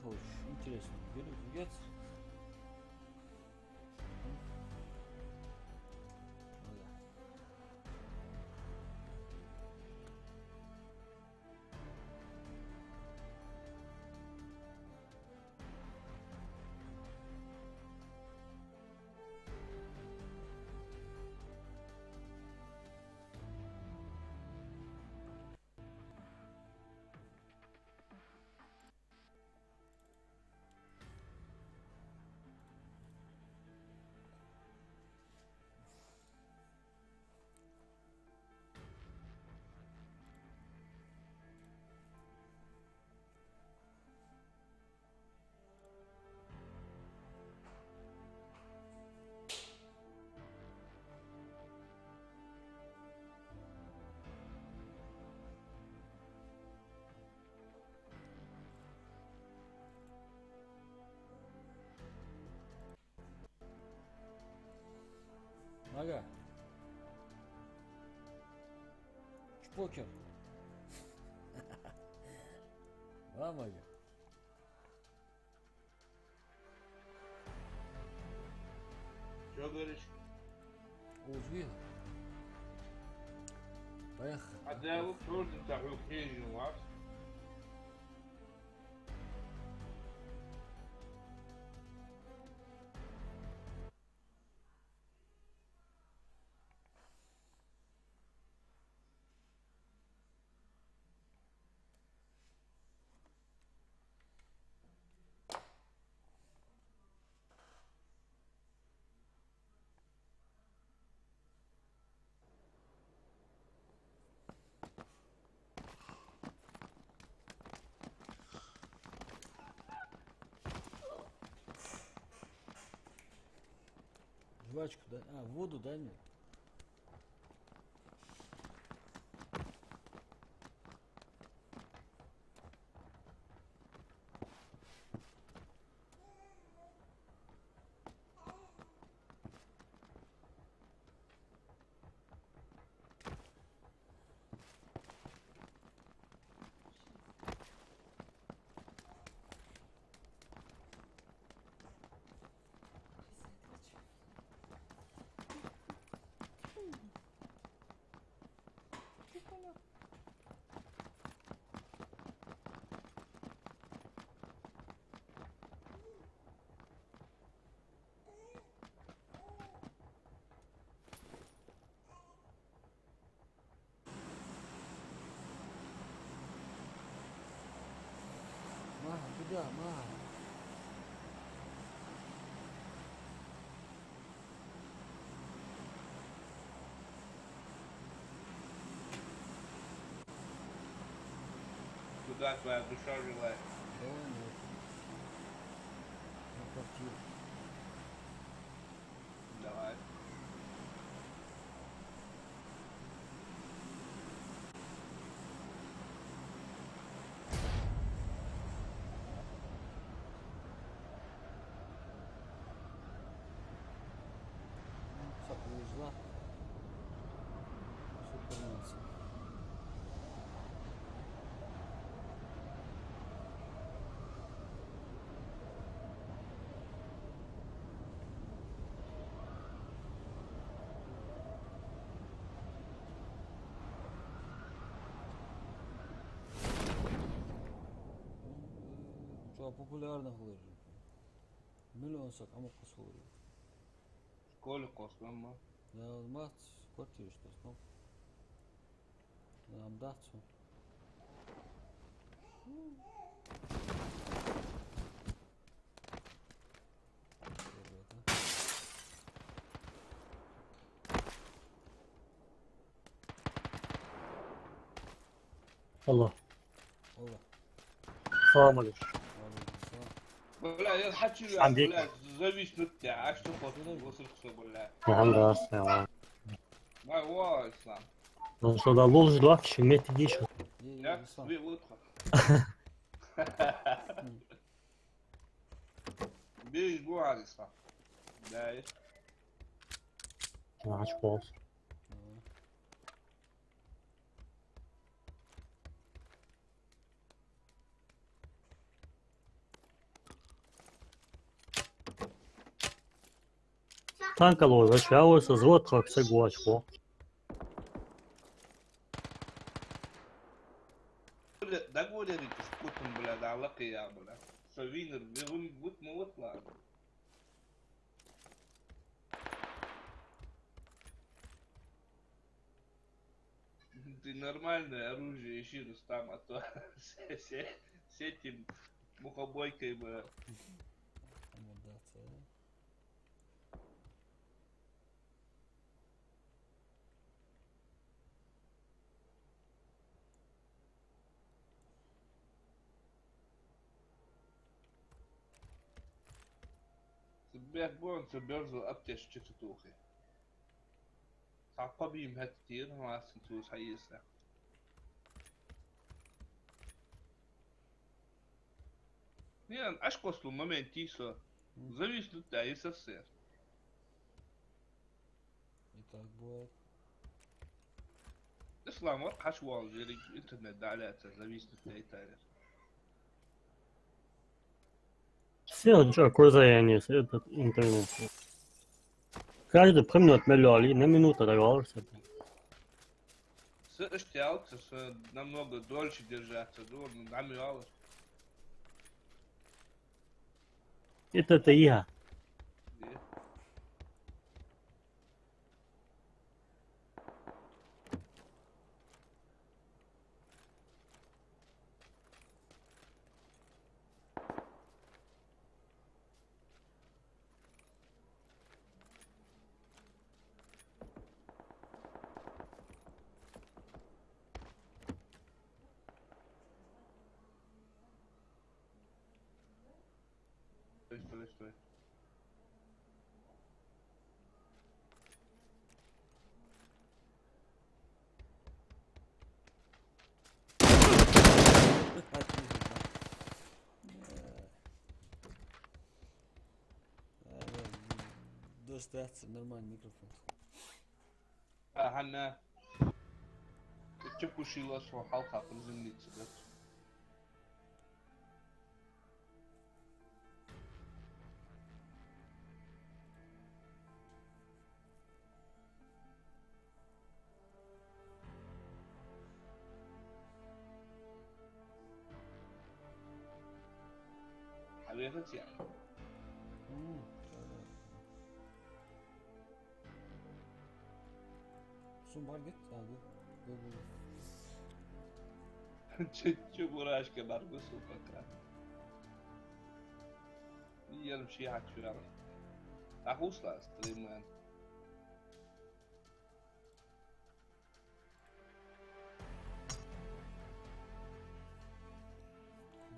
очень интересно. Берет. Ага. Шпокер. Вами. Что говоришь? Узбек. Поехали. А да, вы тоже такой хрень у вас. Жвачку, да? А, воду, да, нет? Мама, куда, мама? Куда твоя душа желает? Да, нет. На квартиру. Давай. Все, повезла. Суперменца. Çok популярных лыжей. Миллион сак, а мог посмотреть. Школе космома. Я мать в квартире что снова. Нам дацу. الله والله. السلام عليكم. بلا يا حكي عندك. بلا зависит от тебя. А что хочешь? Высылка все бля. نعم دراسة. Вай, вай, сам. Ну что, да, лол ждать, что мне ты дишь. Я свой выход. Бей bu Alisa. Да, есть. Наш полз. Танкало, зачавився, звод, як це гуачко. ده قول لي تسكتهم بلا ده علاقة يا بلا سوين الرجل بوت موت لا Ты нормальное оружие ищи, Рустам, а то с этим мухобойкой бы. بيحبون تبرزوا أبتش تتوخي صعبين هاد كتير ما سنتوش حيسا يعني أشخاص لما من تيسا зависит от ASUS. Итак, будет. Ислам حشوال جري интернет دعلاته зависит от ASUS. Все, какое заяние, этот интернет. Каждый промет миллион, на минуту договорился. С اشتياق намного дольше держаться, нам реально. Это я. Стой. Достается нормальный микрофон. احنا تشوفوا شي لاشوا حلقة في الزمنية بس. حبيبتي يعني. Sun var git abi. شو براش كبار قصو فكرة. يرم شي حد شو يعرف. أخوص لا ستريم وين.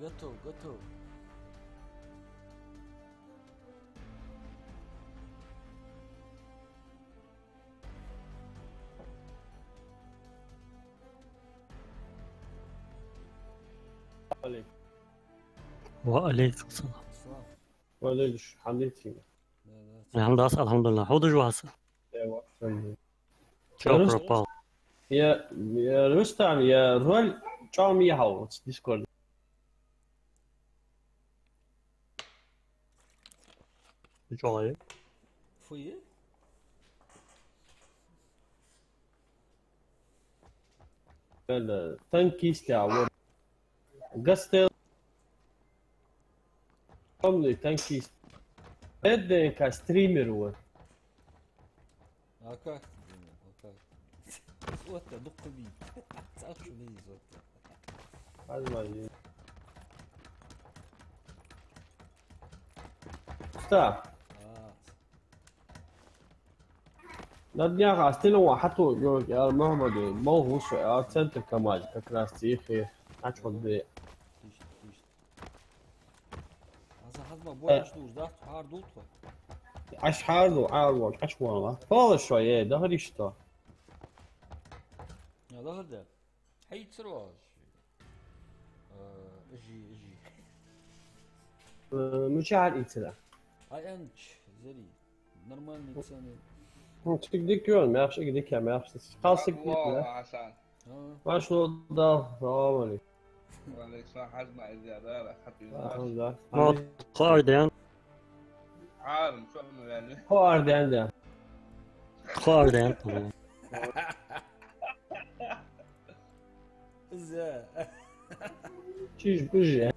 Готов. عليك وعليكم السلام. ولا ليش حليتي الحمد لله الحمد لله. حوض جواسة. ايوه شكرا باو. يا رستم يا رول جام يهاو ديسكورد جوي. Foi? تنكيس تاع قصدي قملي تنكيس ادي كستريمر هو هكاك وقت دق بي تعرف شو ليز وقت هذا ما يجي ستاع الدنيا قاستين حطوا يا محمد مو هو سؤال سنتر كمال ككلاستيخي أشهد بي هذا حد ما شنوش ضغط حار دوطة عش حاردو عارض عش والله فاضل شوية دهري شتا يا ظهر ده حي تسرواج اجي مشاعر إنسان هاي انش زري نورمال نتساني تقديك يوم ما يعرفش يقديك ما يعرفش خاصك والله عشان. ما شنو الضغط السلام عليكم. وعليك السلام حجم زيادة حبيبي. ما قاعدين. عالم شو اسمه يعني هارد عنده خارج يعني ازاي تيجي بوجه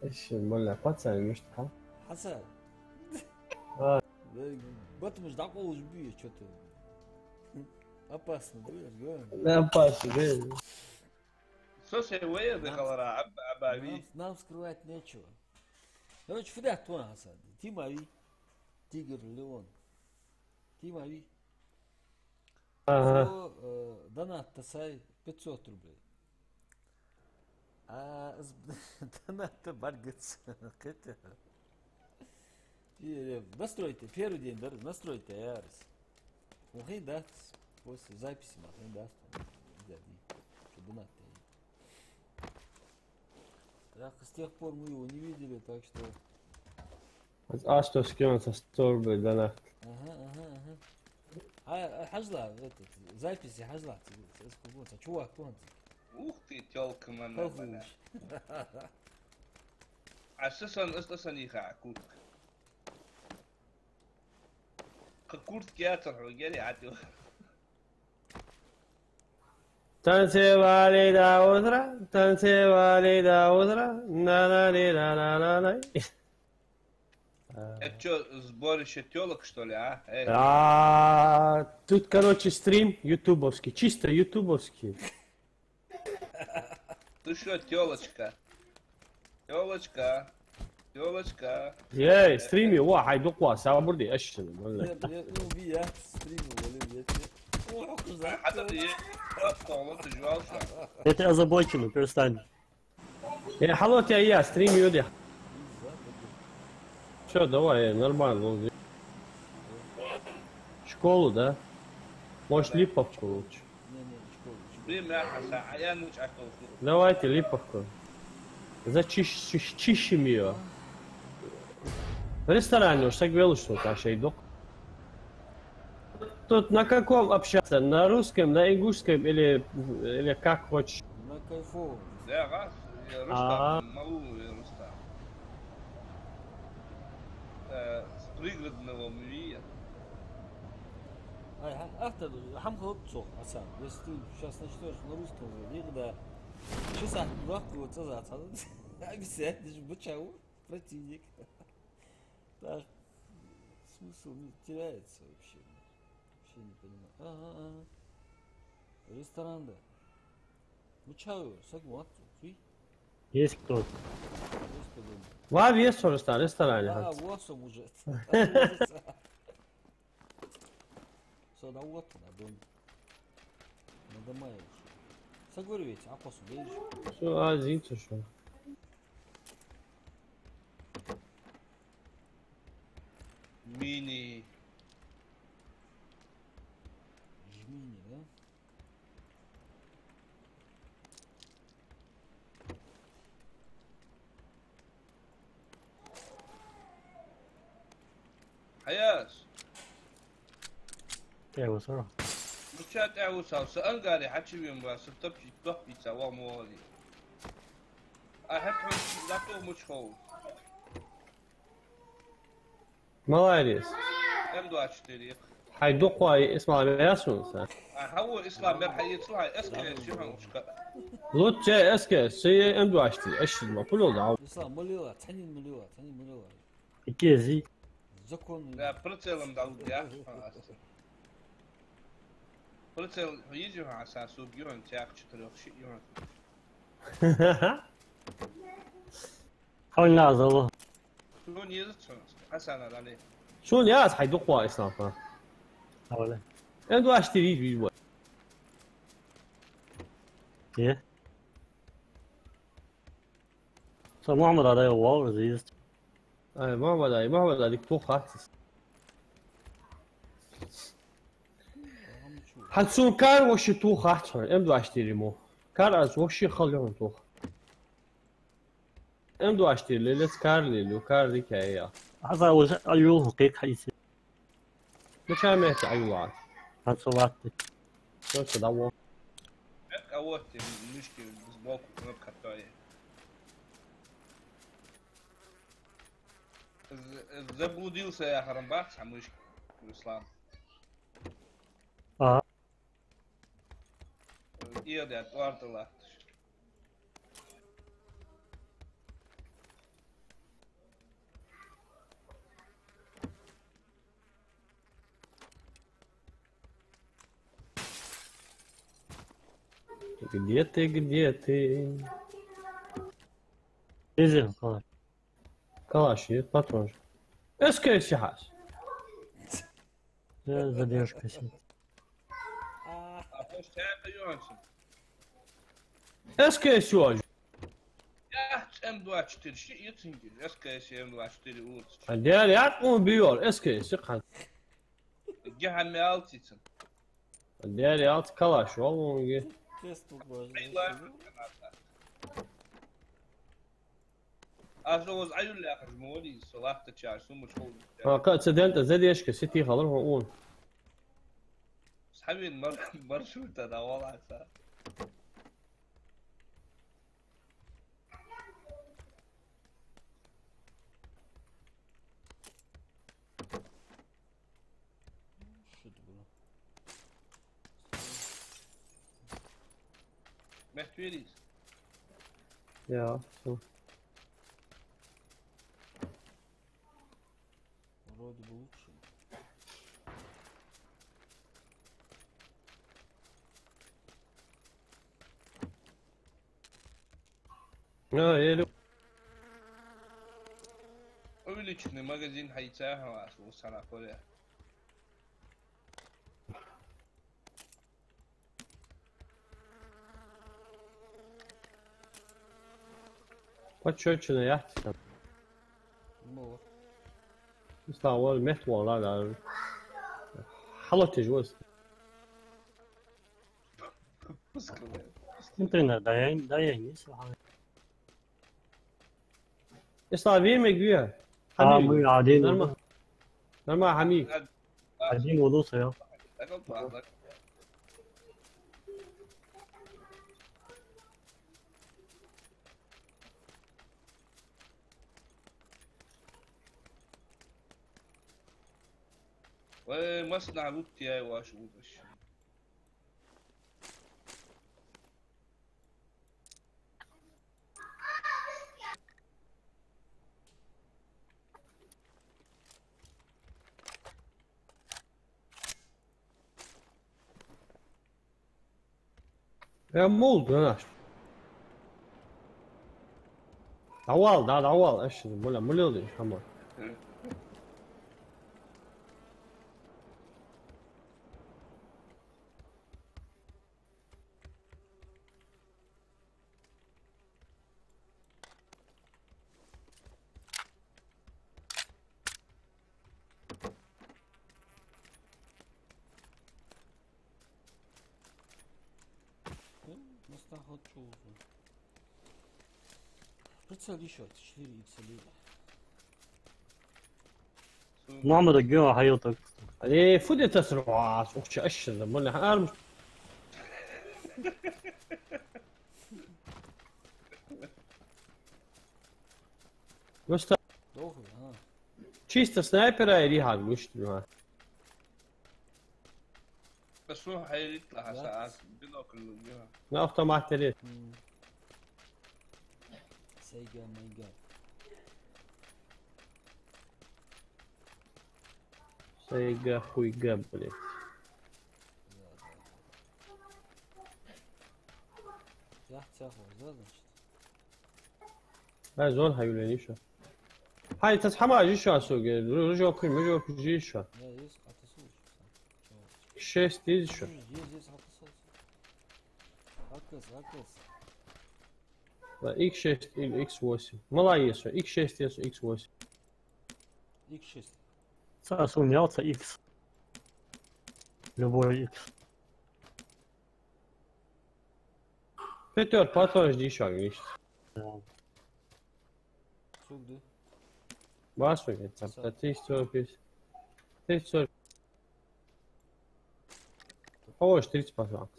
ايش المولع قطع المشتحى حسن آه. قلت مش دعوة بيه что-то опасно говоришь لا باش غير Что се уеды халара абави? нам скрывать нечего. Короче, фидах то Хасан. Тимави. Тигр Леон. Тимави. ага Донат тасай 500 рублей. А донат баргец. Настройте. Первый день настройте Ярис. Ухин да. После записи махин да. Донат. С тех пор мы его не видели, так что... А что скинуться 100 рублей донат? Ага. А хажла, этот, записи хажла. Чувак, кто он? Ух ты, тёлка мана, бля. أساسا يخا كورت كورت كياتر رجالي عادي تنسي والدة وزرة تنسي والدة وزرة لا لا لا لا لا لا Это что, сборище тёлок, что ли, а? Тут, короче, стрим ютубовский, чисто ютубовский. Ты что, тёлочка? Тёлочка. Тёлочка. Ей, стримي واحد يقوى سابردي اشتغل ولا Я стримил, حتى دي طولت جوال شو Это озабоченно, перестань. يا حلوتي يا ستريم يودي Все, давай, нормально. Школу, да? Может, Липовку лучше? Давайте Липовку. Зачищем ее. В ресторане уж так вело, что Таша иду. Тут на каком общаться? На русском, на ингушском или как хочешь? На кайфовом. Да, раз. Рустам, малую Рустам. С пригородного МВИ. Автор, хамха отцов, Асан. Если ты сейчас начнешь на русском говорить, да, часа легко вот сазаться. Обязательно же бычау, противник. Так, смысл не теряется вообще. Вообще не понимаю. Ага. Ресторан, да. Бычау, сагмату, фи. Есть кто-то. Var есть в ресторане. А, вот он уже. Сюда вот на дом. На дома уже. Соговорю ведь, а после видишь? Все, извините, что. Мини. Жмини, да? حياس. ايوه صراحة. مشات عوسا سأنقاري حكي بيوم راس تبكي تبكي سوا موالي. أحب لا تو مش خوف. Молодец. كم دو أشتري. حيدقوا اسمع بياسون. هو إسلام مرح يطلع أسكت شو هنشكر. لوتش اسكت سي ام 2 اشد ما كله دعوه. Ислам, молила, тяни молила. Какие зи? Закон. لا برتسل مدعو يا. برتسل يجي على أساسه بيون تاعك شتري شيء يون. حاول نعزله. شلون يزت حسنا عليه. شو الناس حيدقوا اسلام ها. حاول. ام 2 اشتري بيجوا. ايه؟ صار محمد علي واو زيست. اي ما هو هذيك تو خاص. حتسون كار وش تو خاص ام 2 اشتري مو. كار از وش خليهم تو. ام 2 اشتري ليلس كار ليلو كار ديك هي. حصل وش ايوه حقيق حيسي. مش عملت ايوه. حصلاتي. شو تدور. أوت المشكلة بسبوك ونبخطاية. Заблудился я, Харамбах, самышь, Руслан. А, Иди, отвартала. Где ты, где ты? изи, калаш. Калаш, нет, патрон. СКС сейчас. Задержка сидит. А после это Йонсон. СКС сегодня. Я М24, что яцинки? СКС М24 улица. А дядя, я убил. СКС, يقعد. Где Алтицын? дядя, алт калаш, والله. Тест важно. أجوز أيو اللي أخرج مولي صلاح تشار شو مشغول. قد سدنت زاد يشك ستي خلر هون. صحابي المر شو ترى والله صار. Что это было? محتويريس. يا شو. Вроде бы лучше. يا Увеличенный магазин хайцаха вас в Санаполе. Почёчно яхтса. Много. استعوال مهت والله حلت جوز. Интернет, дай не слушай. استعبين مجبيه. Мы один. نرمى. نرمى حميد. Один удался я. ومصنع لوتيا واش وش. يا مولد ناش. عوال ده عوال ايش ولا مولد كمان. Нас нахуй что уже? Прицел еще 4х либо. Мама da gör hayata. ايه فودي تسرع وش ايش ولا ارم. بس Долго, а? чисто снайпера или هذا مش تبغى. بس هو حيطلع ساعات بنوكل. لا اختار مع التريت. Сейга, майга. سيجا хуйга, блядь. Я хотел, да, значит? لا زول هيقول شو. هاي تسحبها جي شو اسوق رجعوا كل رجعوا جي شو. Я здесь отоснулся. شيست دي شو. Я здесь отоснулся. Открылся. X6 или X8. Мала есть, X6 есть, X8. X6. Сумелся X. Любой X. Пятер, патрон жди шаг, видишь. Сугды. Басу, там, 340. 340. По-моему, 30 патрон.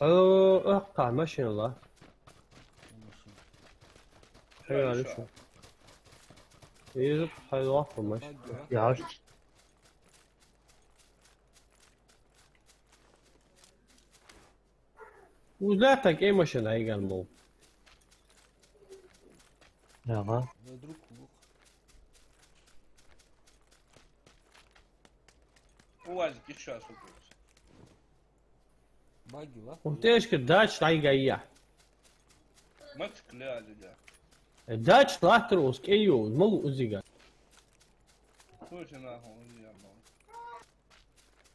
اقطع الماشين والله. عليه شو يجب حيوقف ماشي يا وذاتك ايه مش هيجي المو يا ها Друг лук. УАЗик еще осупился. Баги, ла? قلت ايش كداش راي جايه Мексик ляли, да. الداش راح تروس ايو مو ازيجا Слушай, нахуй, я мол.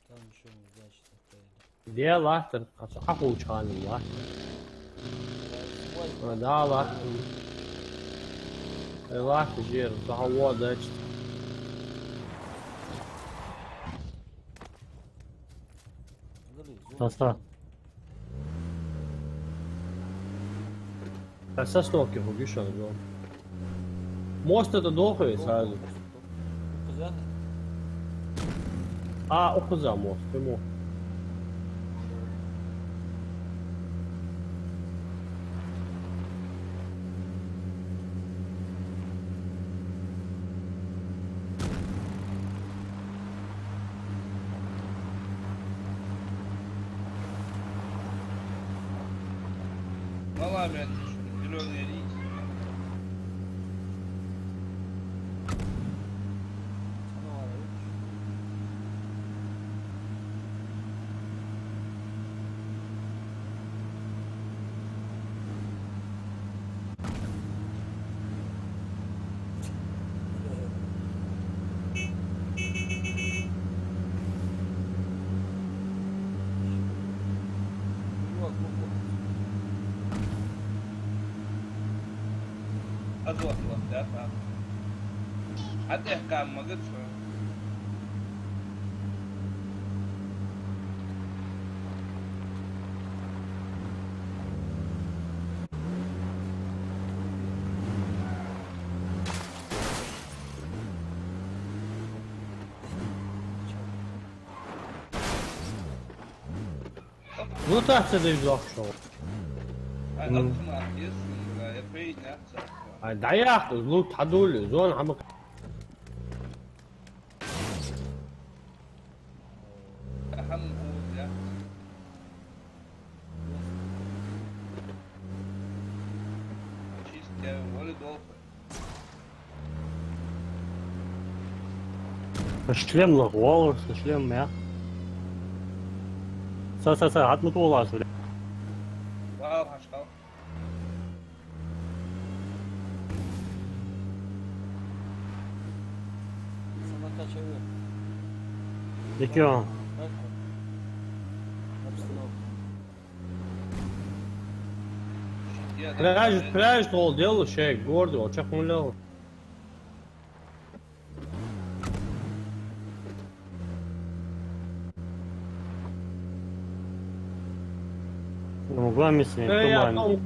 Там еще удачи стояли. دي راح تحقو كان الله دا راح تجير تهوى داش تصا اساس نوكي فوق شو اليوم موست تدوخي هذا اخذ موست تمو Мала, блядь, зеленый рис. أزوق لا فاهم. حتى إحكام ما قلت شو. Ну так це десь зашов. أنا أطمع يسمى لا يفيد نفسه. دعياك لوت حدول زون عمك أهم هو ده. شيء ولا دوفة. шлем на голову, шлем я. Са, hat motor was oder? واو هشقاو. Sana kaçıyor. Який? Я пляж тол делал шейк гордо очакмулел Могла миссия, нормально.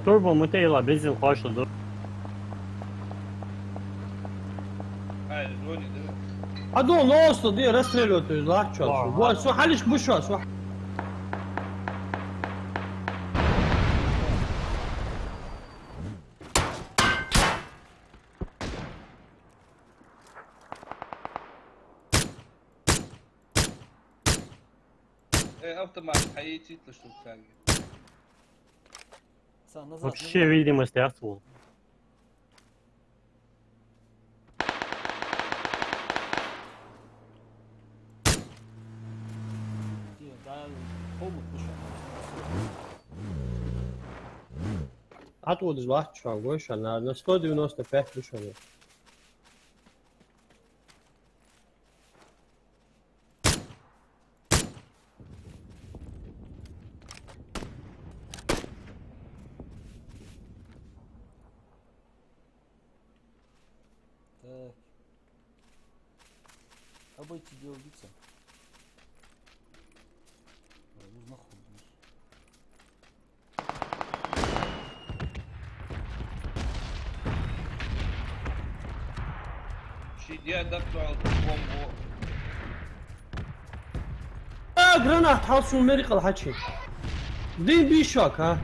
Турбо мотейла, бензин хочет, да? زوني ده. هدول نوصل دي رسلوا تلاقوا شو حالش بشوا شو автомат حياتي تشوف ثاني. Вообще видимость отсутствовала. عطوا الواحد شو عقوش أنا نستوديو نوست فيه شو Так. Обойти где убийца. Нужно ходить. يا دكتور بومبو جرانات حاط شو ميريكل حكي دين بي شوك ها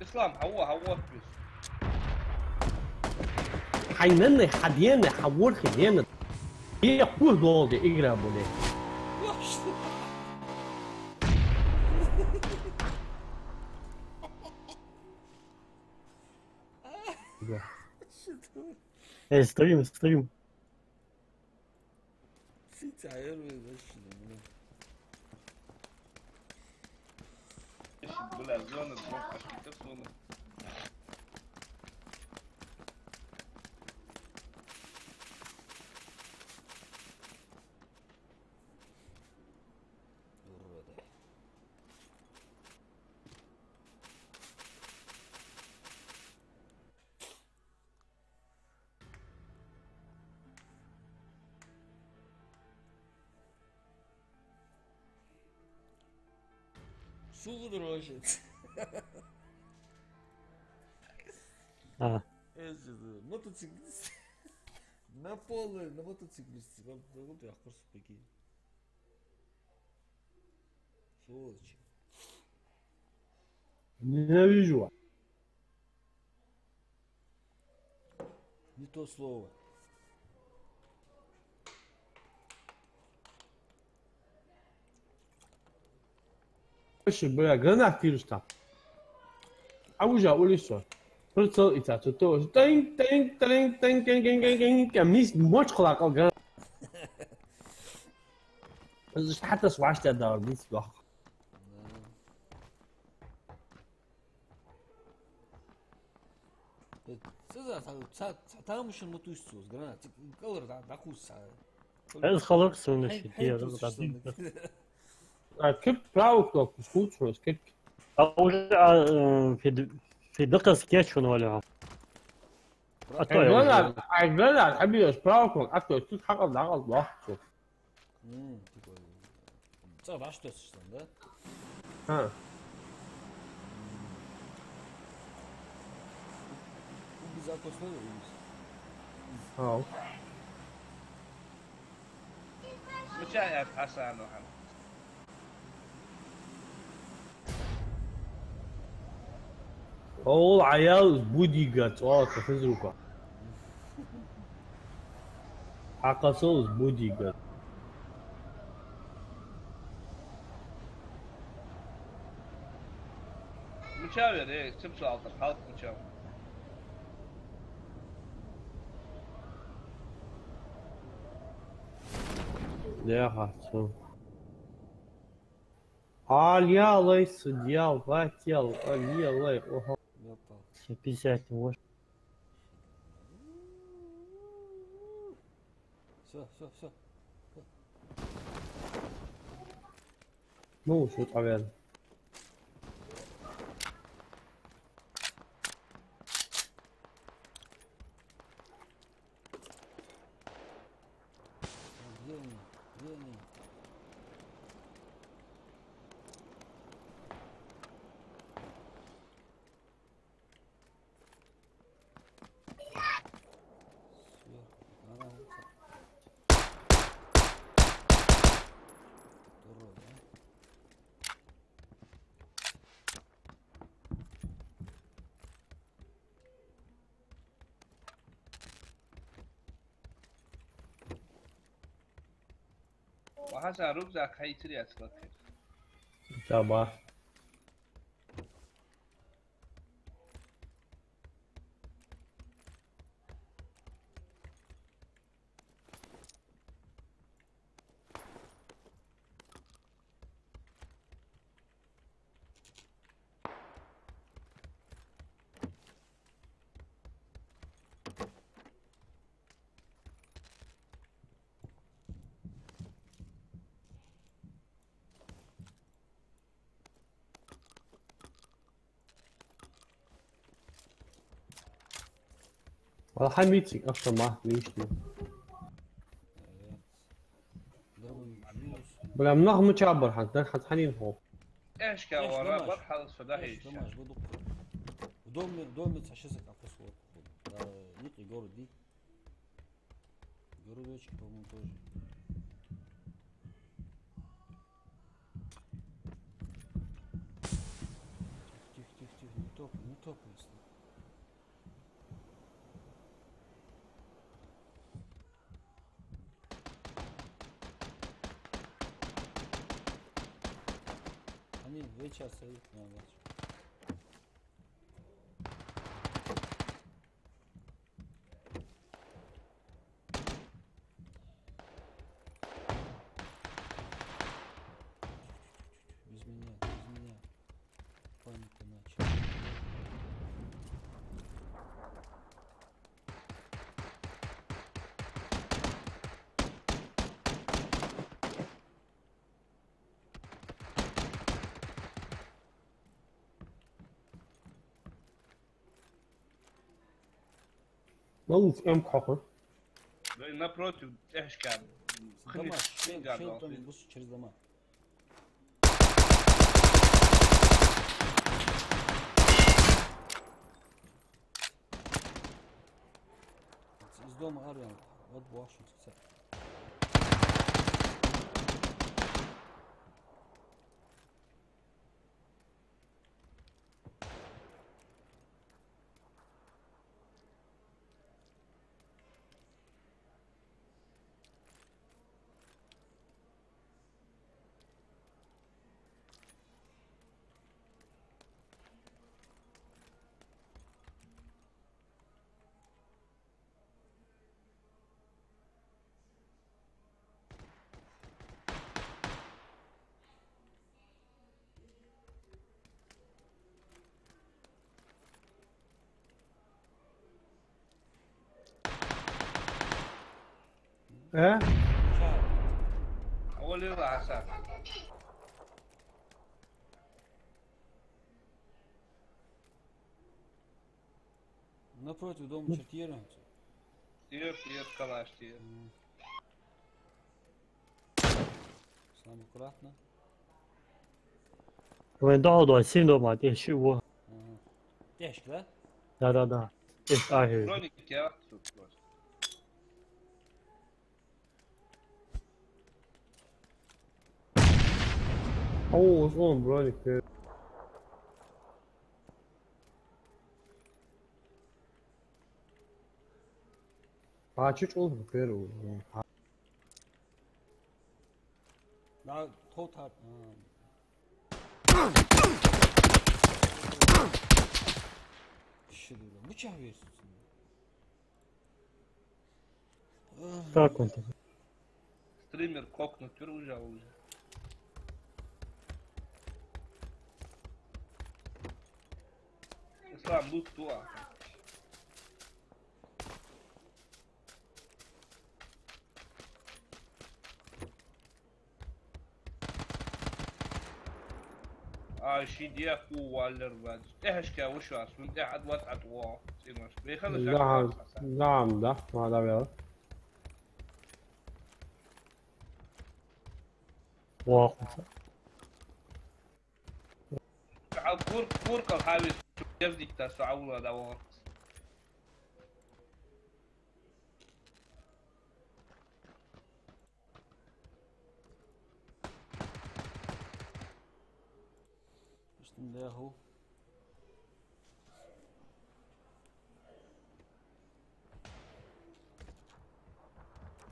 اسلام هو بس حينن حدينا حول خدينا هي قول دولدي اقرا بولي ستريم في تعاير بلا زون تروح عشان تصون Сугу дрожит. Мотоциклист. На поле, на мотоциклисте. Вот я хочу спокойно. Сволочи. Ненавижу. Не то слово. Слушай, бля, гранат вирус там. А уже улицу. Просто это то. Тинг. Мис моч خلاق الجرانات. بس حتى سواشت دار ميس بخ. там еще мотуйство с гранат. Колор да куса. Ez خلاص سونش دي كيف براوك سكوتشوس كيف او في دقة سكتش ولا الجرانات حبيبي براوك اكتر كيف حق العقل ضغط Целый что это, да? ها اه مش عارف حسن وحمد All عيال بودي جات تفزروكا حقصوص بودي جات مشاور ايه اكتب سؤال حاط مشاور يا حسن يا ليس ديال باتيال يا لي 50 может. Все. Ну, что там? وحسن ركزك حيتري أسلك تمام والله حميتك اصلا ما ليش بلا منغ متشابر حق حنين هو ايش كان ورا برحل صداحي доме цашеса капусу. Да, некий город ди. Городочек, по-моему, тоже. Тихо, не топай, если. Они 2 часа стоят на ночь. Без меня. Панику начал. والله في ام حقه Напротив, тяжко. Дома, шел бус через дома. Из дома армия, вот башню, кстати. ايه أول يلا عساك. Напротив дома чертира. Тир, калаш, тир. Самое аккуратно. وين ضغطوا سينو ما تيش هو Тяжко, لا да? لا لا ايش اخر Броник я тут просто. اوه اون برونيك Açık oldu Peru. Да, тот. Что это? Бычак весит. как он там? Стример кокнут, уже. Ислам, лут туа. شي دي اخو والر بعد ايش كا وش اسمه قاعد وقعت واو سيمش بيخلص نعم نعم ده ما ده بيا واقف كور كحاول يبدي تسعوله دوار ده اهو.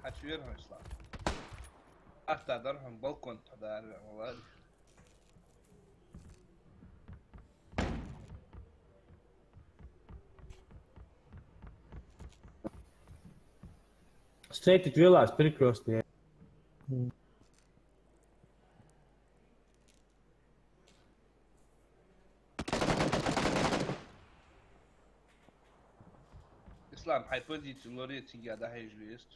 هتشويرهم اسلام حتى درهم بالكون تدار والله Straight it realize перекрестный. اسلام حيفوزيت لوريتي قاعد هيجلست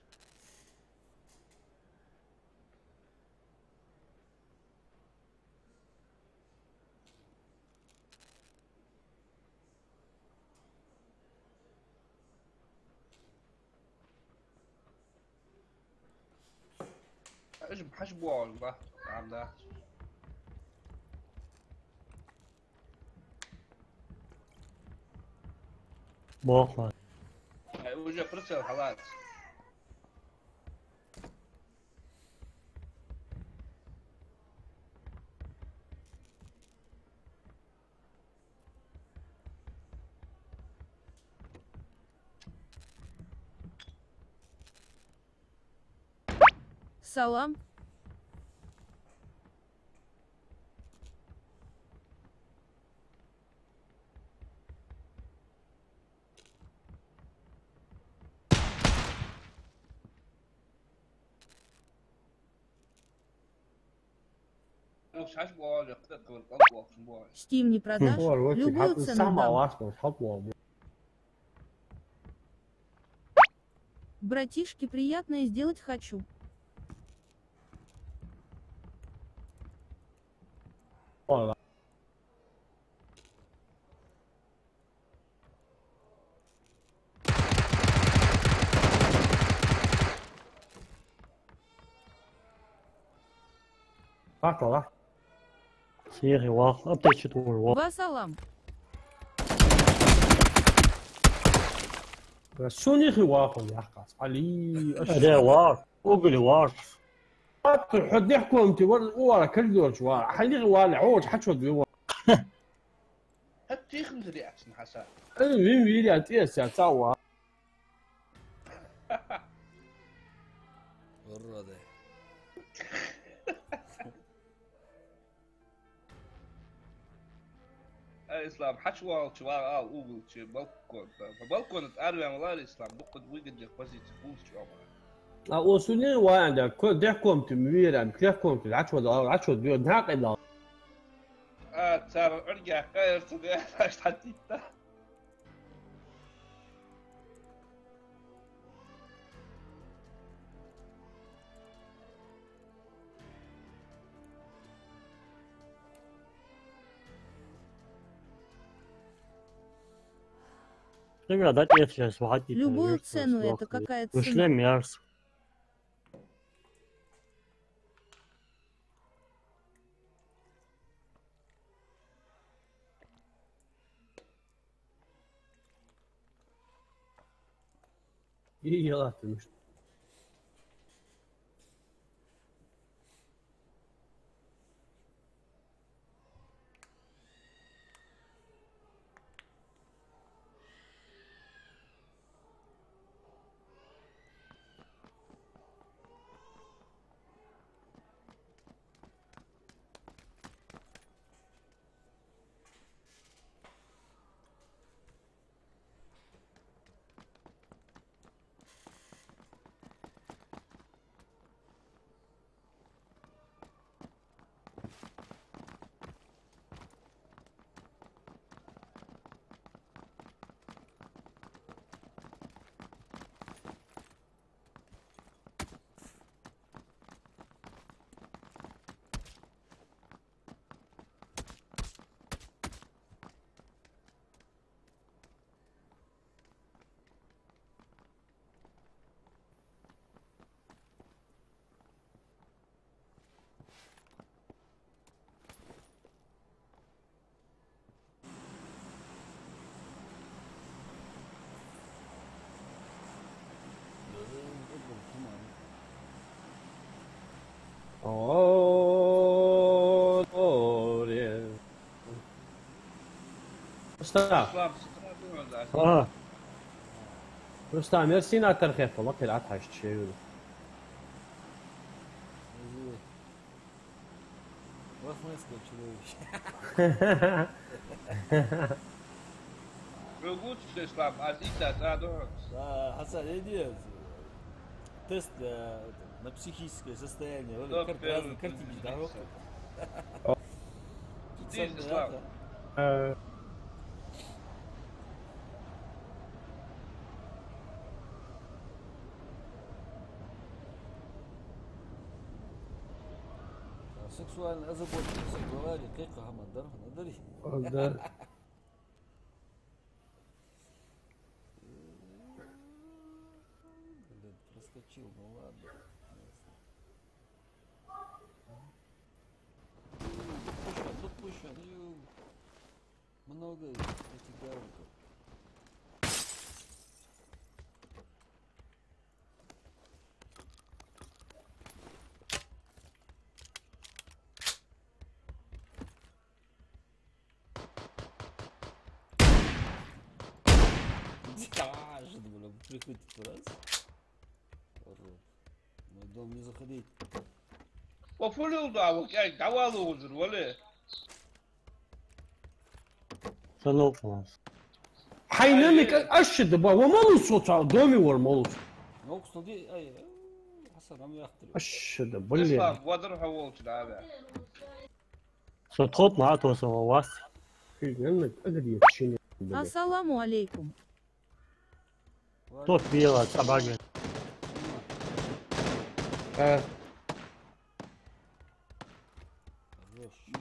ايش بحجبوا والله عم ده واقعا уже прицел خلاص. Салам. Steam не продашь? Любую цену дам. Братишки, приятное сделать хочу. سيغي واقع أبديت شتور واقع Васалам. شلون يا اخي واقف يا اخي علي أداء واقع أقولي واقع حد يحكوا انت ورا كل دور ورا حليغ والع عوج حشود بيوا حتى يخمس رياكشن حسن. مين فيديو تيس يا تسوى الرضا الاسلام حشوا شوار اوغل شي بالكون فبالكون تعرف يا والله الاسلام بقد ويجد كوزيت فوز شو وسنين وانا كل دحكم تمويرا كيفكم العشود بيو ناق الا ترى ارجع خير تدي حتى Ребят, дать я сейчас входить. Любую цену, это какая Вышли цена? мерз. يلا تمشي Rustam, merci na tarjeta, والله طلعت حاجة شيء. Лохманское чудовище. موجود في الاسلام عزيزة تعالوا Хасан, иди. Тест на психическое состояние. Разные картинки дорог. здесь ислам. Сексуально озабоченность говорит, как Хамад Дархан, Да. Проскочил, ну ладно. Тут пущен, много этих гарантов. прикрыть раз. Мой дом не заходить. وفلو دعوة يعني دعوة وزر ولا سلو خلاص. حينامك اشد بقى ومالو صوت دومي ورمالو نقص دي اي حسن عم يختلف. اشد بلي اسلام وادر حوالت هذا صوت معناته سواس. انك ادري يكشيني. السلام عليكم. صوت بيلا تبعك.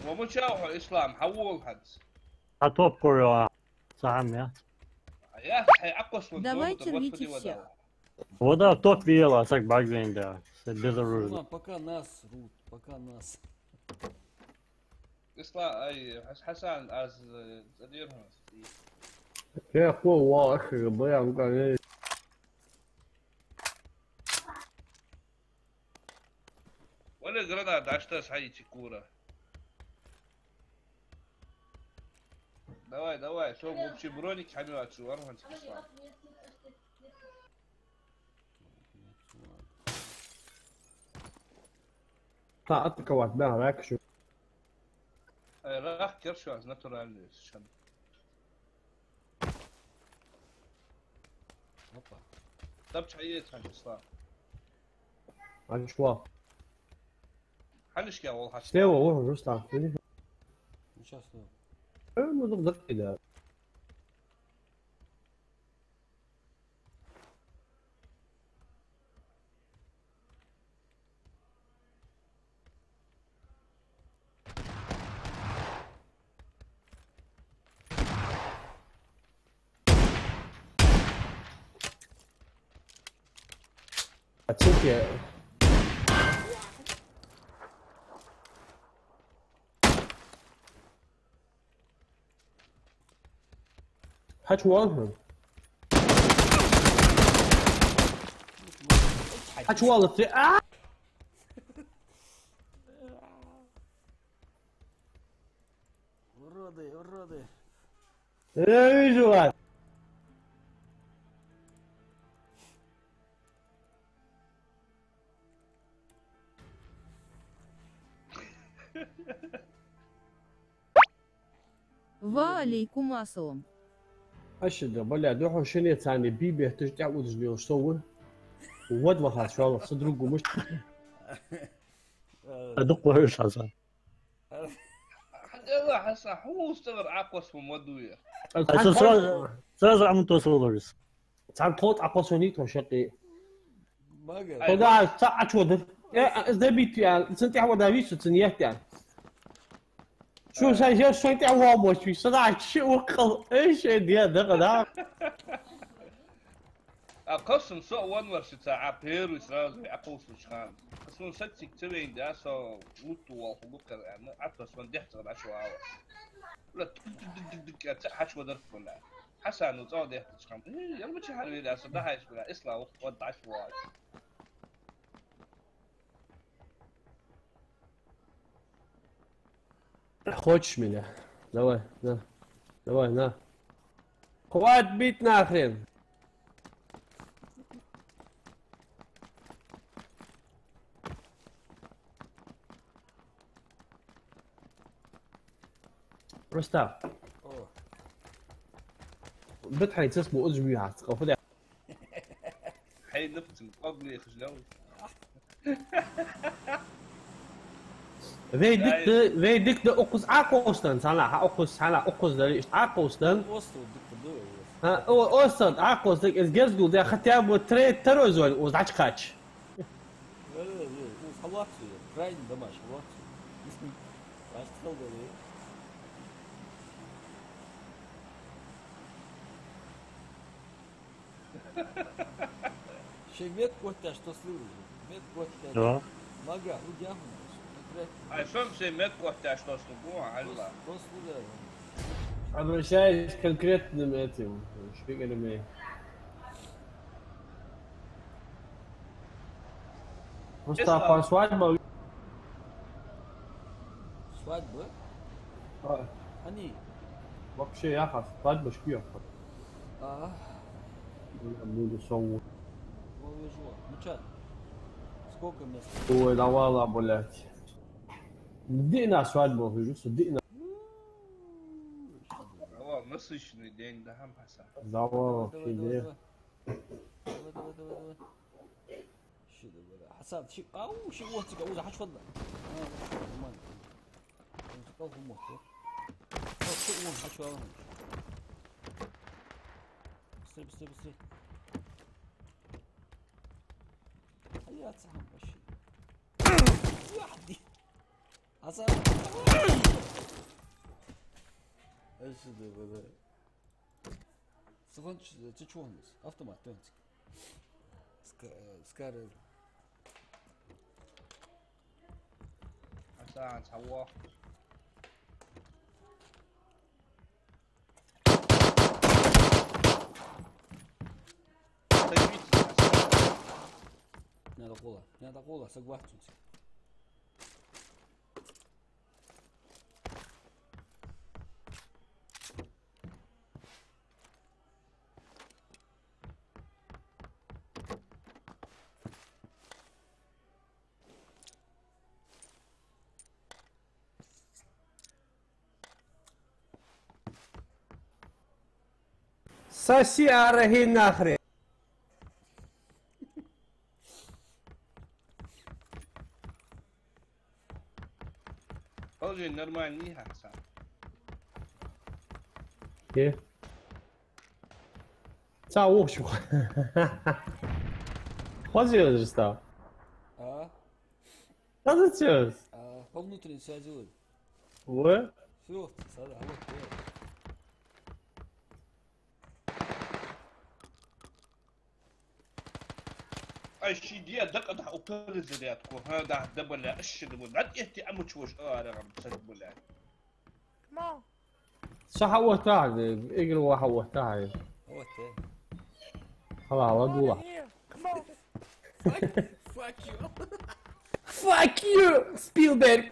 ومشاوح اسلام حول حد هتوب كوريا سام يا. يا حيعقص من Давайте рвите всех. Вот да, топ била, так багвин да. Ну, пока нас рут, пока нас. اسلام اي حسن از اديرهم يا اخوه واخ ضيع مقال ولا جرنات عشتاس حيتي كورة давай شو بمشي برونيك حميوات شو اروح انت اسلام طاعتك واحد بها راك شو راح كرشو از ناتورال شن Опа. طب حييت حاج اسلام عن شوا حنش كا والله استوى وهو رستع Сейчас ну. ما تقدر كده هتشوف حاج والله حاج والله Уроды. я вижу вас وعليكم السلام. اشد بلا دوحو شنو ثاني بيبي ترجع وتجلي وسوي وود وخلاص شو الله صدرك ومش ادق وهرش حسن. يلا حسن هو استغر عقص من مدوية ساز عم توصلورس. تعال توت عقصونيت وشقي ما قال. هذا ساعة شو ده إذا بيت يعني سنتي هو ده بيش سنيات يعني شو شو سنتي هو موش في صداع شو وقل إيش دي ده قسم سوء ونور شتاع بيرو يسراز عقوس وشخان اسمه ستك تبين ده سو لوتو وحبوكر يعني عطس من دحت غير عشوا عوا ولا دك حشوا درك ولا حسن وصاد دحت شخان يلا مش حلوين ده صدق هايش بلا اسلا ود عشوا خوش منه لوين نا لوين نا خوات بيتنا آخرين رستم О. بتحيت اسمه أجمي عسقف حي نفتن قبل خجلوي Wij dikte okkels aankosten. Sana okkels daar is aankosten. Остров диктатура. Oosten aankosten is gezgul. Daar gaat hij met twee terrorzoon. Ons achkach. Халатсу. Крайне домашний. Халатсу. Астел говорит. Ще мед котя, что слышишь? Мед котя. Да. Нога, удягну. А что все метку оттяжно, что было, алла. Просто удар. Обращаюсь к конкретным этим шпигалям. Просто по свадьбам. Свадьба? Они. Вообще яхас. Свадьба шпион. Я буду сову. Повезло. Ну чё? Сколько мест? Ой, давала, блядь. Иди на свадьбу, говорю, иди на... والله насыщенный день, да, Хасан? Давала, Давай, иди. давай. شو ده حساب شيء او شيء وقتك اوزع حش فضل ما قال هم وقت شيء وقت حش والله بس حيات سهم ماشي وحدي حساب ايش ده سخنت تشوفنس автомат тонтик سكار Хасан цаваа. надо кола согласен. Соси арахи нахрен. Тоже нормальный Хасан. Где? Цау, что? Хватит же стал. Что ты делаешь? По внутренней связи вот. Вы? Все, сада, вот. الشيء دق ده أكل زرياتكو هذا دبل الشيء ده لا تأتي أمشوش رغم تسبله ما صح هو تعال اقرا واحد هو تعال هو التاني خلاص ودوه Fuck you. Fuck you سبيلبرغ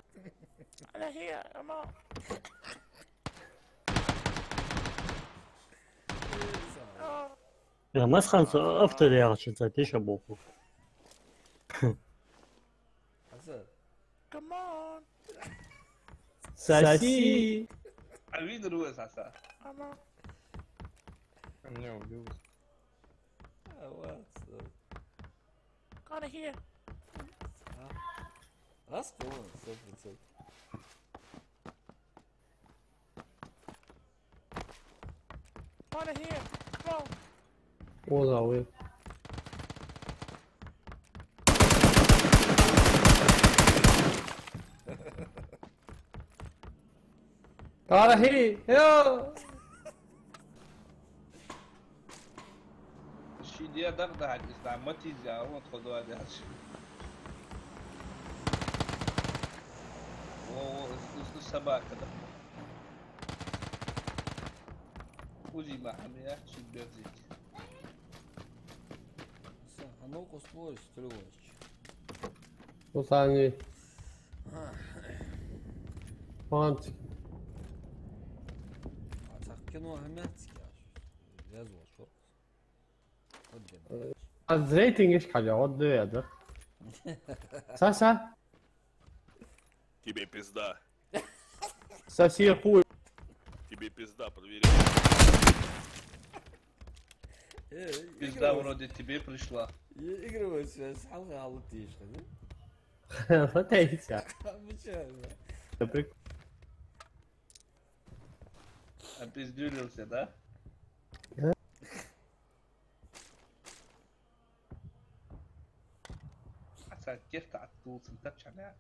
أنا هي يا ماما. Ja, مسخن أفضل يا أخي تيش أبوكو. حسن. Come on. ساسي. عمين روز عسى. أما. Kinda here. That's cool. Simple. Kinda here. Come on. والله وين تعال هي يا الشيء ده دق ده الإسلام ما تيجي هو تخذوا هذا الشيء. السباك كده. وزي ما حميه شيء بيرزيك. А ну-ка, стой, стрелочек. وصلني فهمت кино гамятский аж. Вязывал шорт. الريتنج ايش حاجه ودي يا ده ساسا Тебе пизда. ساسي хуй Тебе пизда, проверяй. Пизда вроде тебе пришла. Игровая связь, حلقة على التيش خذي. فتايسا Обычайно. Опиздюлился, да? عسى كيف تعطوه سنتاتش على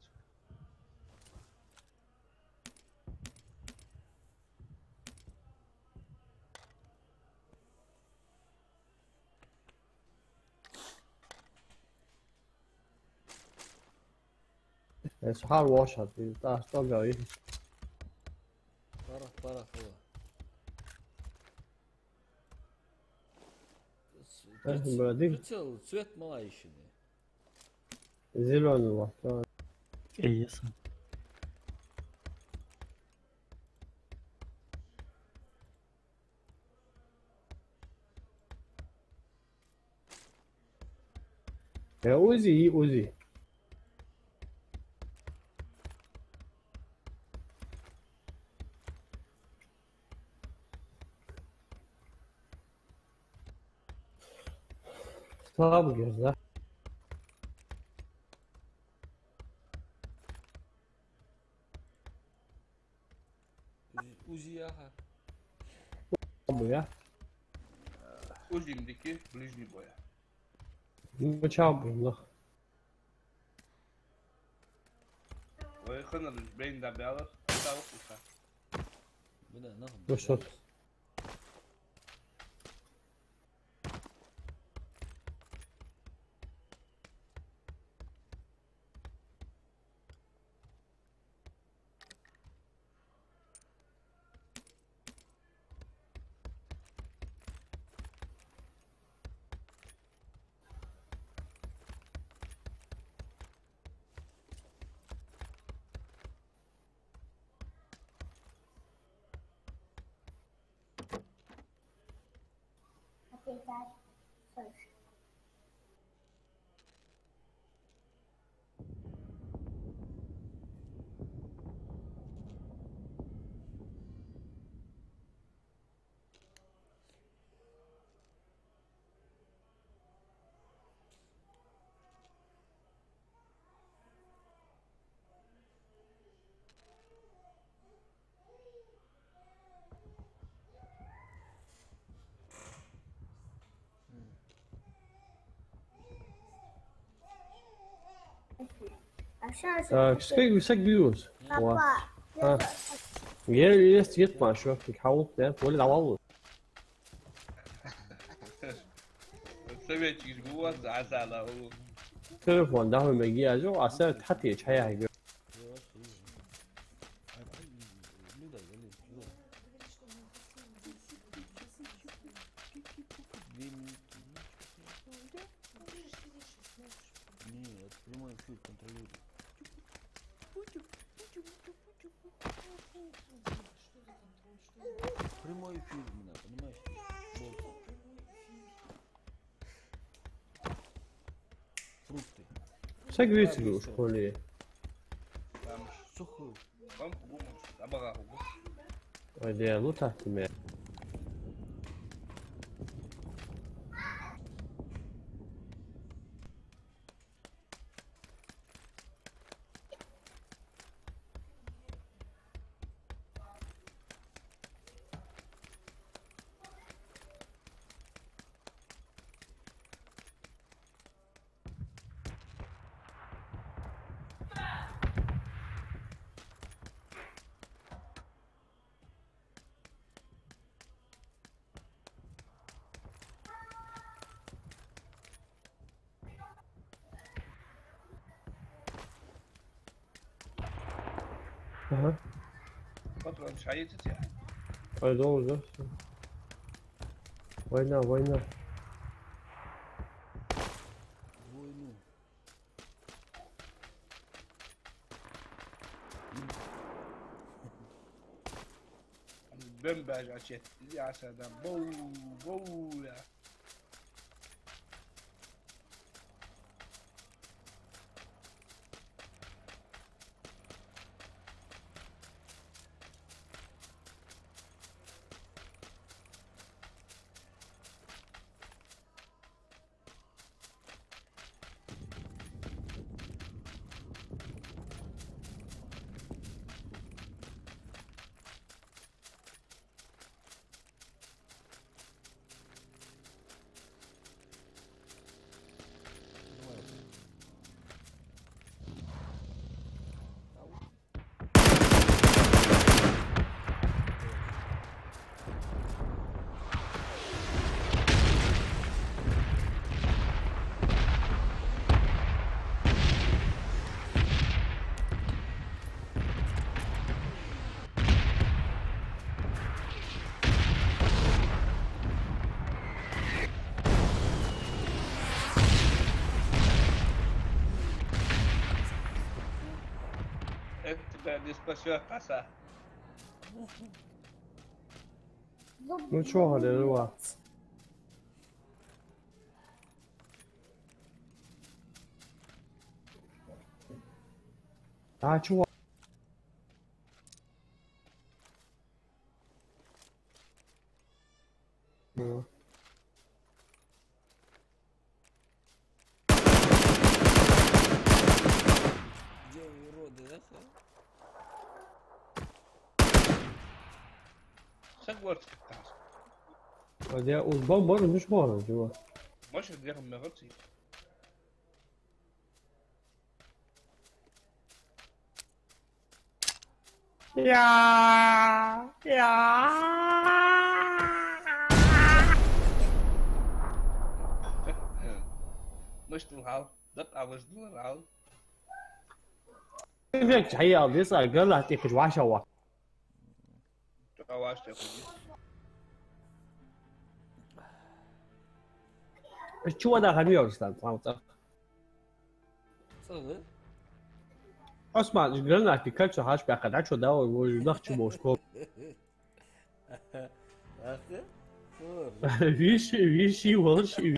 صحار واشر طاقة ايه طرف هو цвет малайщины. зеленый вот Ясно. يا اوزي اوزي صعب جدا Узияха. يا Узимдики, ближний боя. متشابه ويخلنا البين ده بيعرف تعرف بدأ ناخد وش صوت كيف يسجلوز يس يطمع شو يحاول ده ولا عوض سمعت جوا زعزعة تلفون ده ما يجي أجو عسى حتى يشحيها يجي Прямой эфир именно, понимаешь? Фрукты. سجلوا شغلي Сухой. وده لو تحت ما فترة مش عايزت يعني هذول وينه Войну. بنباج عشان يا سلام بو بو يا Despacio pasar. Ну чё, аллилуйя. 啊，就嗯，Где уроды, да? سجلت كاس وده والبومبر مش بره جوا. مش دير مرتي مش تنهال دق عاوز تنهال فيك حقيقة دي صار قال له هتيك جوا شوا. عواش تاخذي شو هذا غنيور استاذ فهمت؟ صغير. اسمع قلنا تكلت هاش بقى عشو داو ونخش موسكو. أخي صور. вещи волши.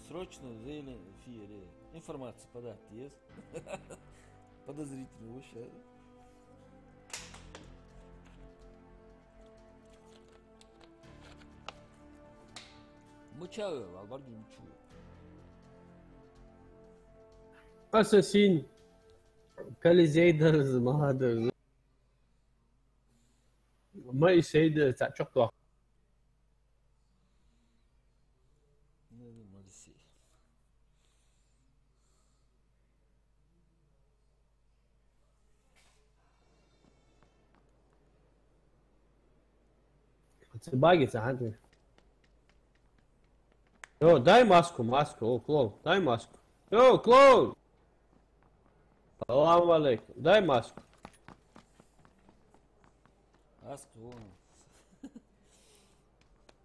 Срочно заявление в эфире. Информация подать есть. Подозрительно вообще. Мычаю, албарги мычу. Assassin. Kalizeyder zmahadır. ما يسيد تاع شقة. باقي ساعات. يو داي ماسكو كلو داي ماسكو يو كلو. السلام عليكم داي ماسكو. Ask one.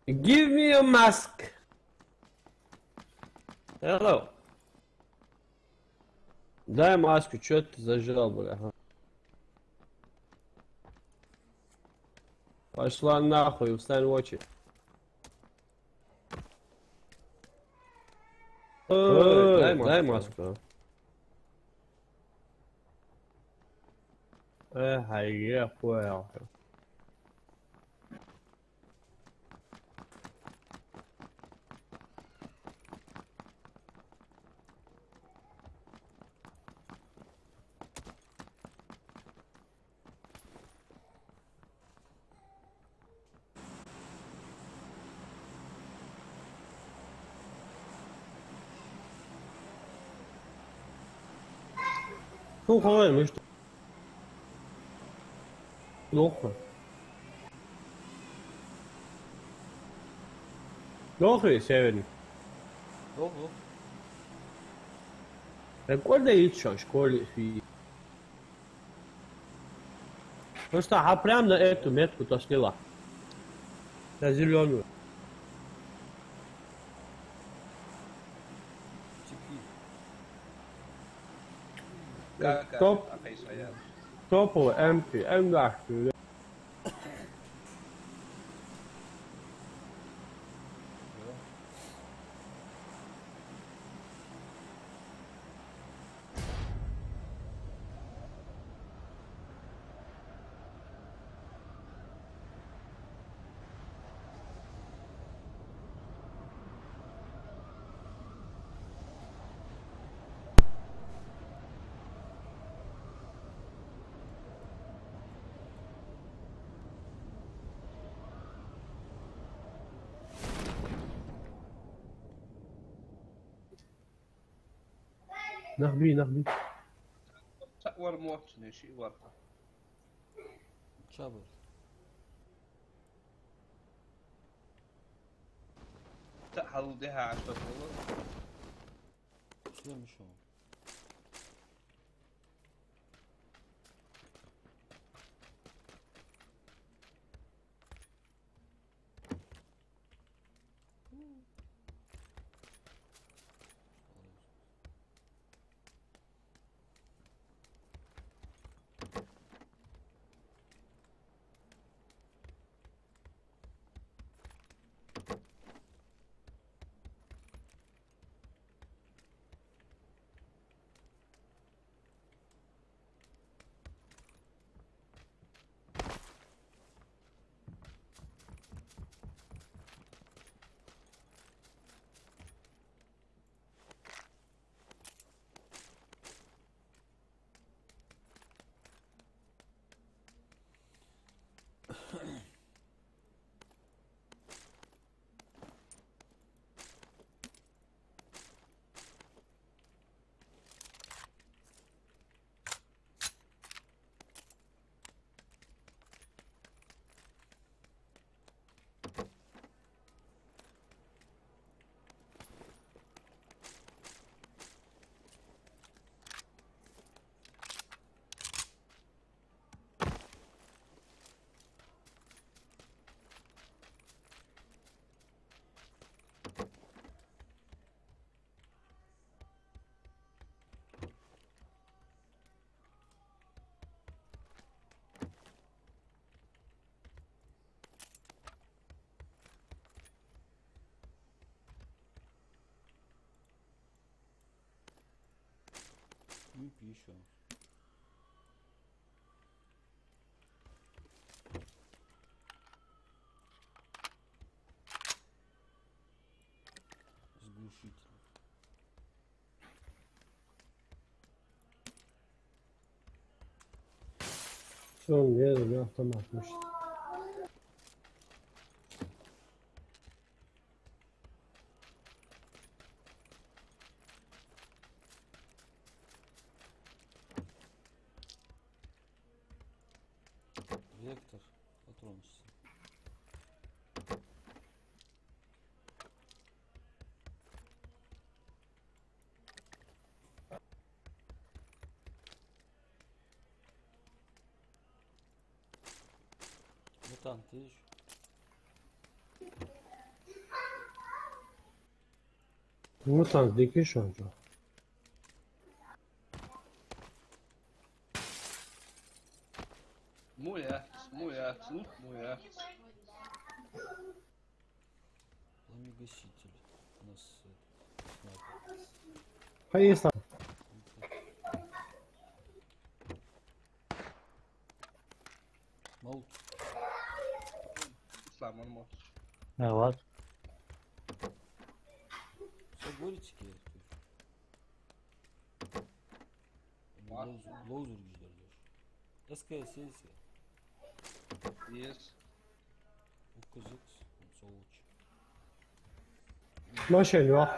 Give me a mask. Hello. Дай маску, чё ты зажрал, бля? Пошла нахуй, встань в очи. Дай маску. Хай, понял. Слухай, ми ж плохо. Плохо, Северный. Ого. Recorda aí, tio, escolhe, filho. Просто прям на эту метку то слила. На зеленую. Топ. Топовый МП, МГ. نخبي تأور موتني شيء ورقة Çabuk. تأهل دها عشان والله Şuymuş o. Мимику еще. Сглушитель. Все, мне автомат нужен. Вектор. Патрончик. Мутант, видишь? Mutant dikiş oldu. Moja, лут моя. Пламя-гаситель. У нас снайпер. Hayırsa. Маут. Ислам, он может. Вот. Все горите Лоузер gidiyorlar. SKS ise. Yes. Bu kızık. Soğuç. Maşallah.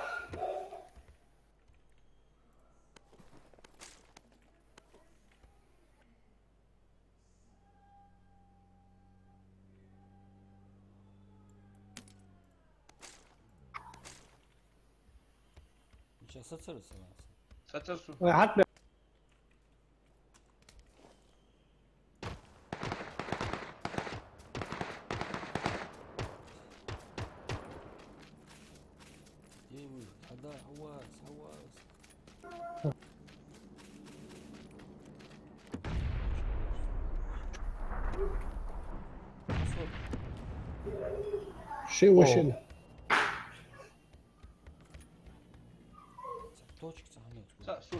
Сейчас отсырится нас. Saçarsu. Hatta Где вы? А да, Ауаз. şey hoşun. Точка Ахмед. Saçsu.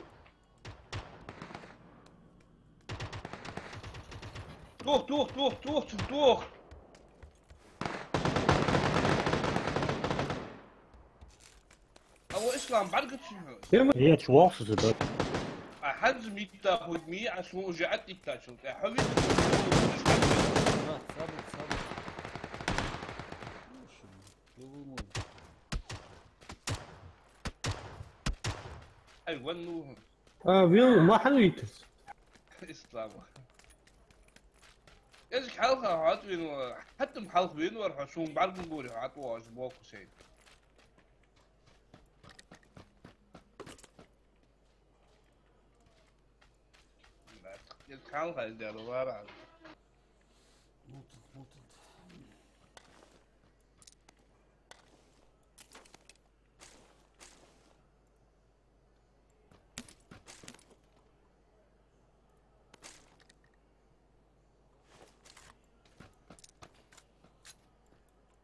Тух. هو اسلام بعرقت شنو؟ هي تواصل بس. احجز ميتا هجمي عشان وجعت يكتاشل يا حبيبي. Sabır. Yolunu. ايوه انه Will ما حلو يترس. اسلام ايش حلقه هاتوين حتى محلقين وراح شو بعرف نقول هاتوا اسبوع شيء الحلقه اللي ورا Mutant.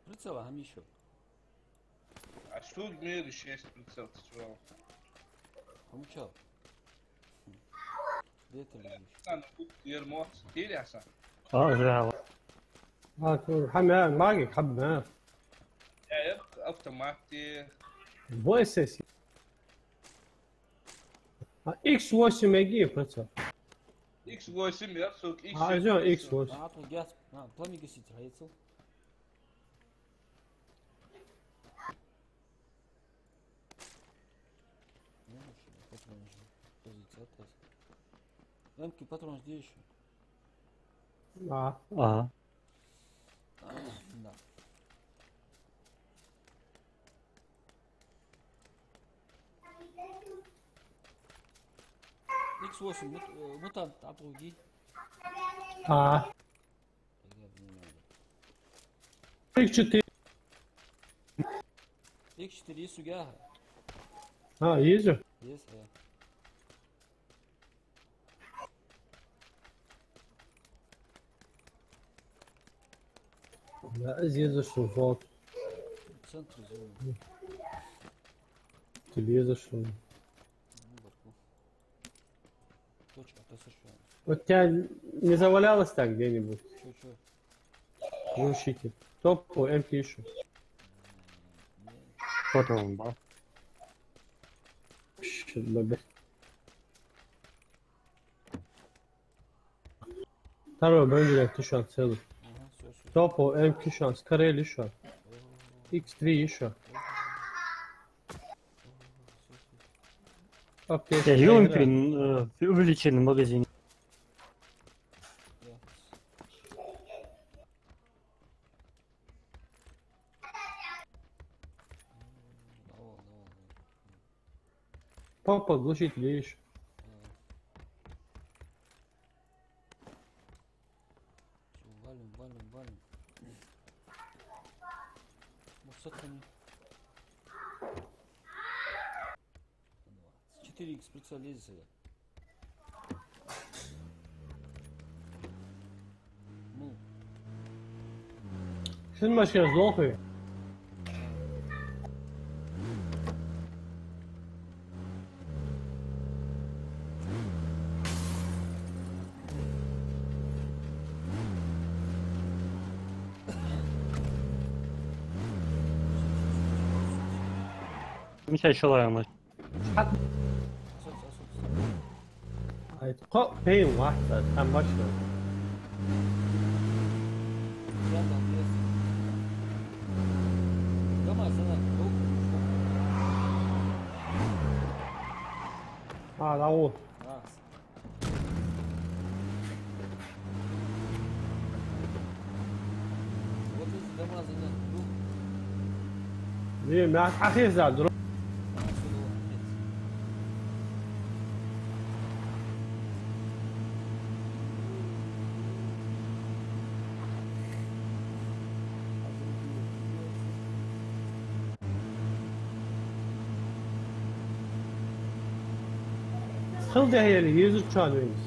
Прицела гамищок. А что в мире 6 прицел чего? Помчал. Где ты лежишь? انا قلت يا موت كثير يا حسن اه حمام معك حمام. يا اوتوماتيك Bu SS. X8 ميجي بس. اكس 8 يرسوك اكس عايزين X8. عطوا جاز. Пламя-гаситель هيتصل. Патрон же. Позиция оттас. Эмки, патрон где еще? اه اه Да. X8 мутант обруги. اه X4. X4 سجاها. اه يزو. Yes, yeah. لا يزو الشوفات. Центр зоны. Телевизор что ли? Ну, Точка, ты слышал? Вот тебя не завалялось так где-нибудь? Чё? Ну, щите. Топку, МТ еще. Кто там, ба? Щит, бабе. Второй бронежилет еще целый. Ага, все. Топу, МТ еще, скорее еще. X3 еще. Я Юмпи увеличенный магазин. Папа, глушитель еще. Валим. Ну, сохрани. 4х прицел лезет сюда. Ну. Что ты машина сдохли? Мечай шалаем. هيتقاء فين واحدة كان بشر العود ليه معك أخي زاد Sıkıldı heyeli, yüzü çağırıyoruz.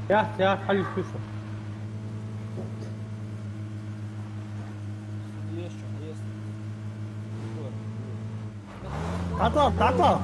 Ya, حل الكوسة. تعطى.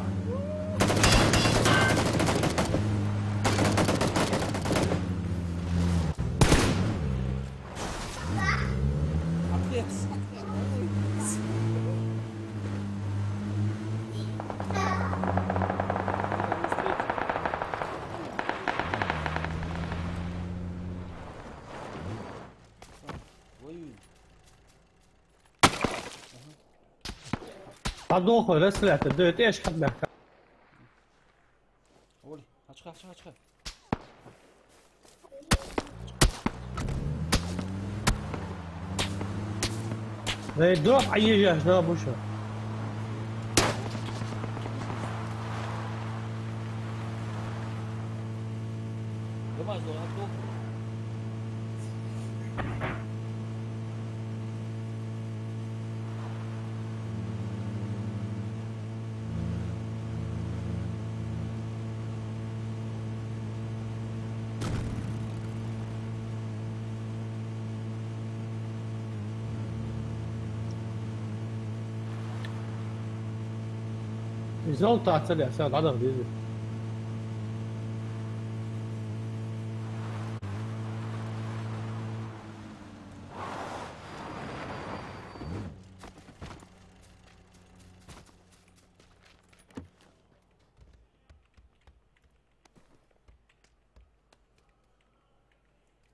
Подохлый, расслят, отдает, я шхат мягко. Оли, açık. Да и дроп, а езжаешь, да, буша. Давай, отдохну. Золото отцели, все, надо вылезать.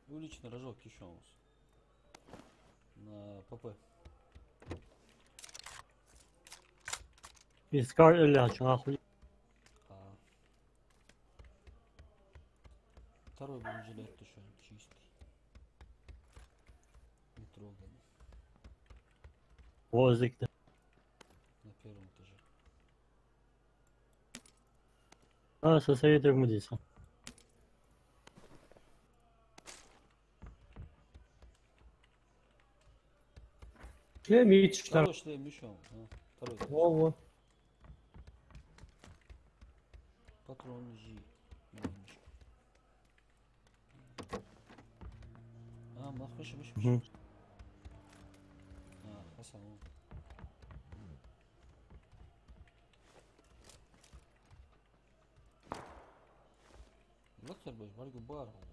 Уличный рожок еще у нас. На ПП. Искар или нахуй. Второй бронежилет еще чистый. Не троганный. Возик-то. На первом этаже. Советуем мудиться. Шлем и Второй шлем еще. Второй. Во. Патрон G. Махвыш. Хасан. монитор bo'lish, balki bor hozir.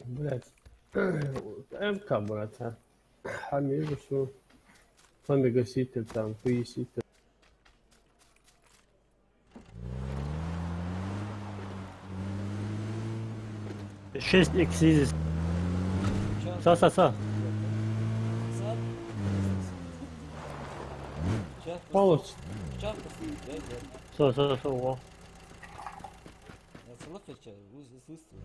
Блять. МК, брат, а. Хамиду, что? Помегаситель там, пояситель. Шесть эксизис. Са. Сад. Получится. Чат посидит, да? Со, во. Я целых чат, выставил.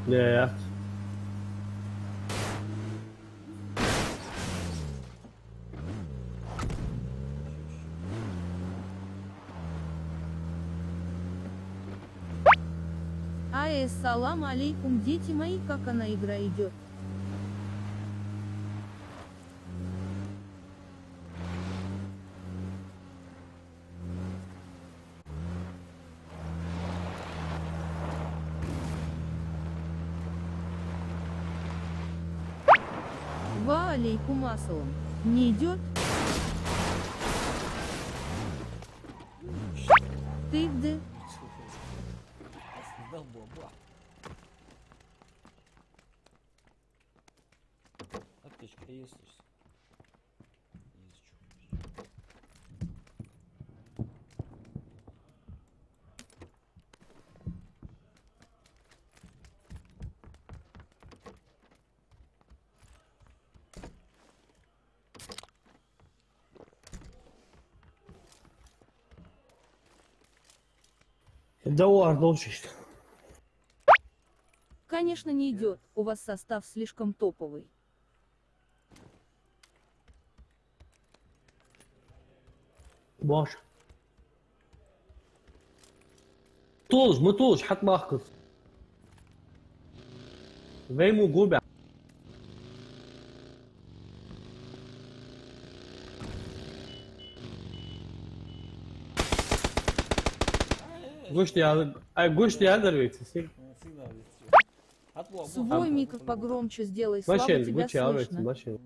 Нет. Салам алейкум, дети мои, как она игра идет. Ва алейкум ассалам. Не идет? Ты где? Аптечка есть. Да научишь. Конечно, не идет. У вас состав слишком топовый. باش طولش ما طولش حتى ما اخكر فيمو جوبع Гушти هذا الوقت Свой микро погромче сделай, слабо тебя слышно.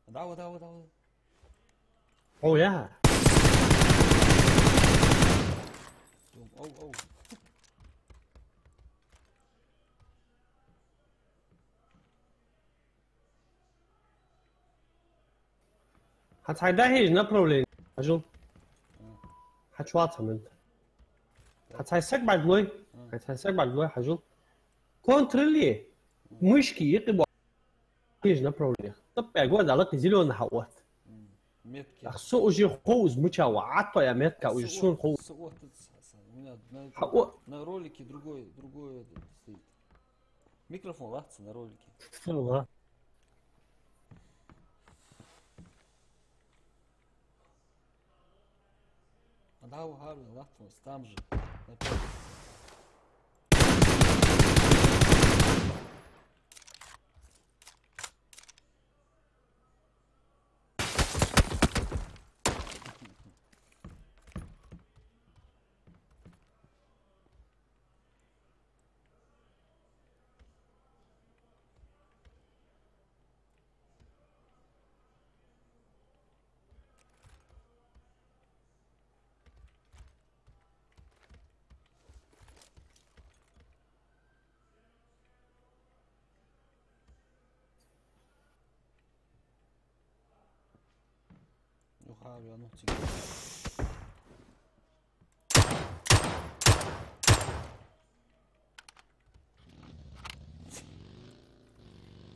Давай. О, я. Оу. هتعدي направление. Ажул. هتشواطها انت. هتسحق بعد لوي. حجول. كونترولي. مشكي يقبل. هيج направление. طب اقعد على زيلون حوات. Метки. Су уже хоуз мучава, а то я метка уже сун хоуз. На ролике другой стоит. Микрофон лахца на ролике. Ла. Да, угарный лахца, там же. حاول يا نوتي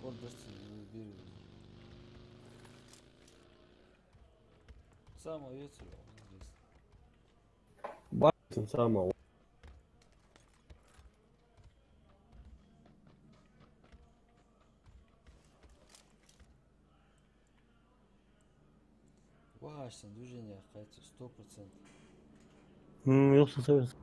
поддержите бери самую яйцо здесь Бачим самого. вахашься движение хотя 100%. Yoksa seversin.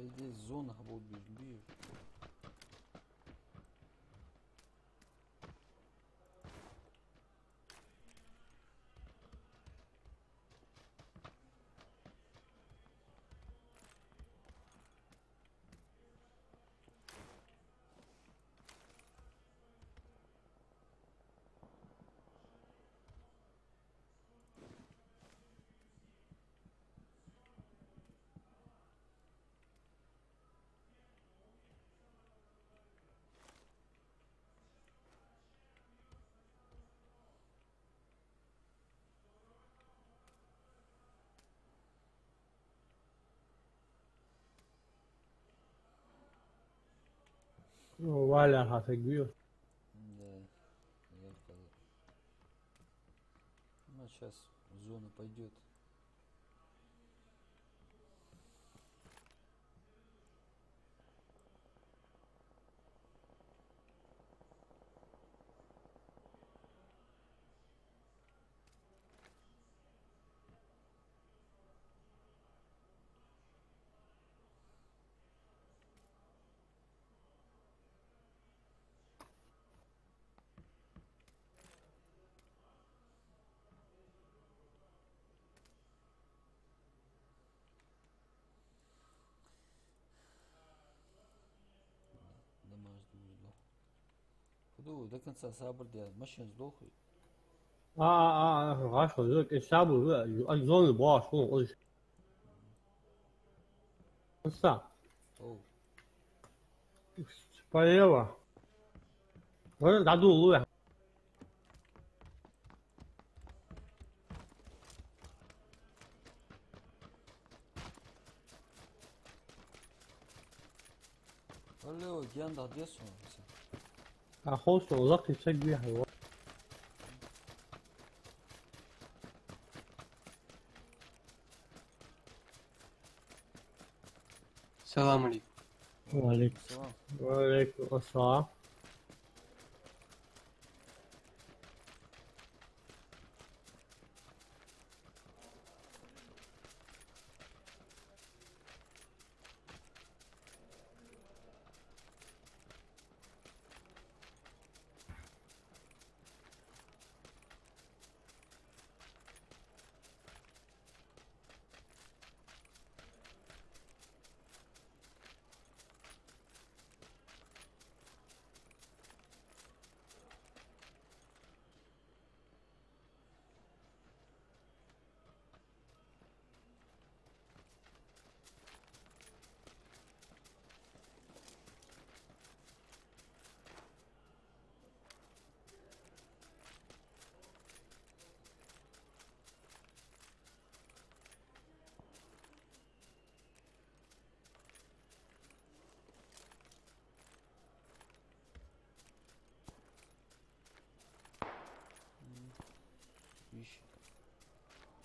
По идее зона будет бью. Валя офигел. Да, я сказал. Ну сейчас зона пойдет. До конца сабрдя, машин сдохли. Хорошо, это шабу, зоны баш, ну, что? Оу, Полево. Вот даду луя. алло, гянда, где сон? أخوص وضغط الشك بيها السلام عليكم. وعليكم السلام. وعليكم السلام.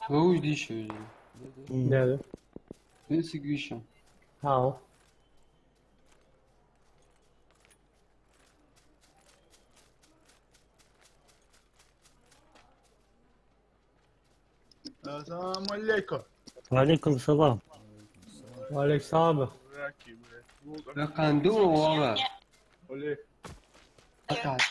Вы еще. Да. Ben sigüşüm. Hảo. Assalamu alaikum. Валейкум салам. Александр. Rakandu ora. Oleh. Atas.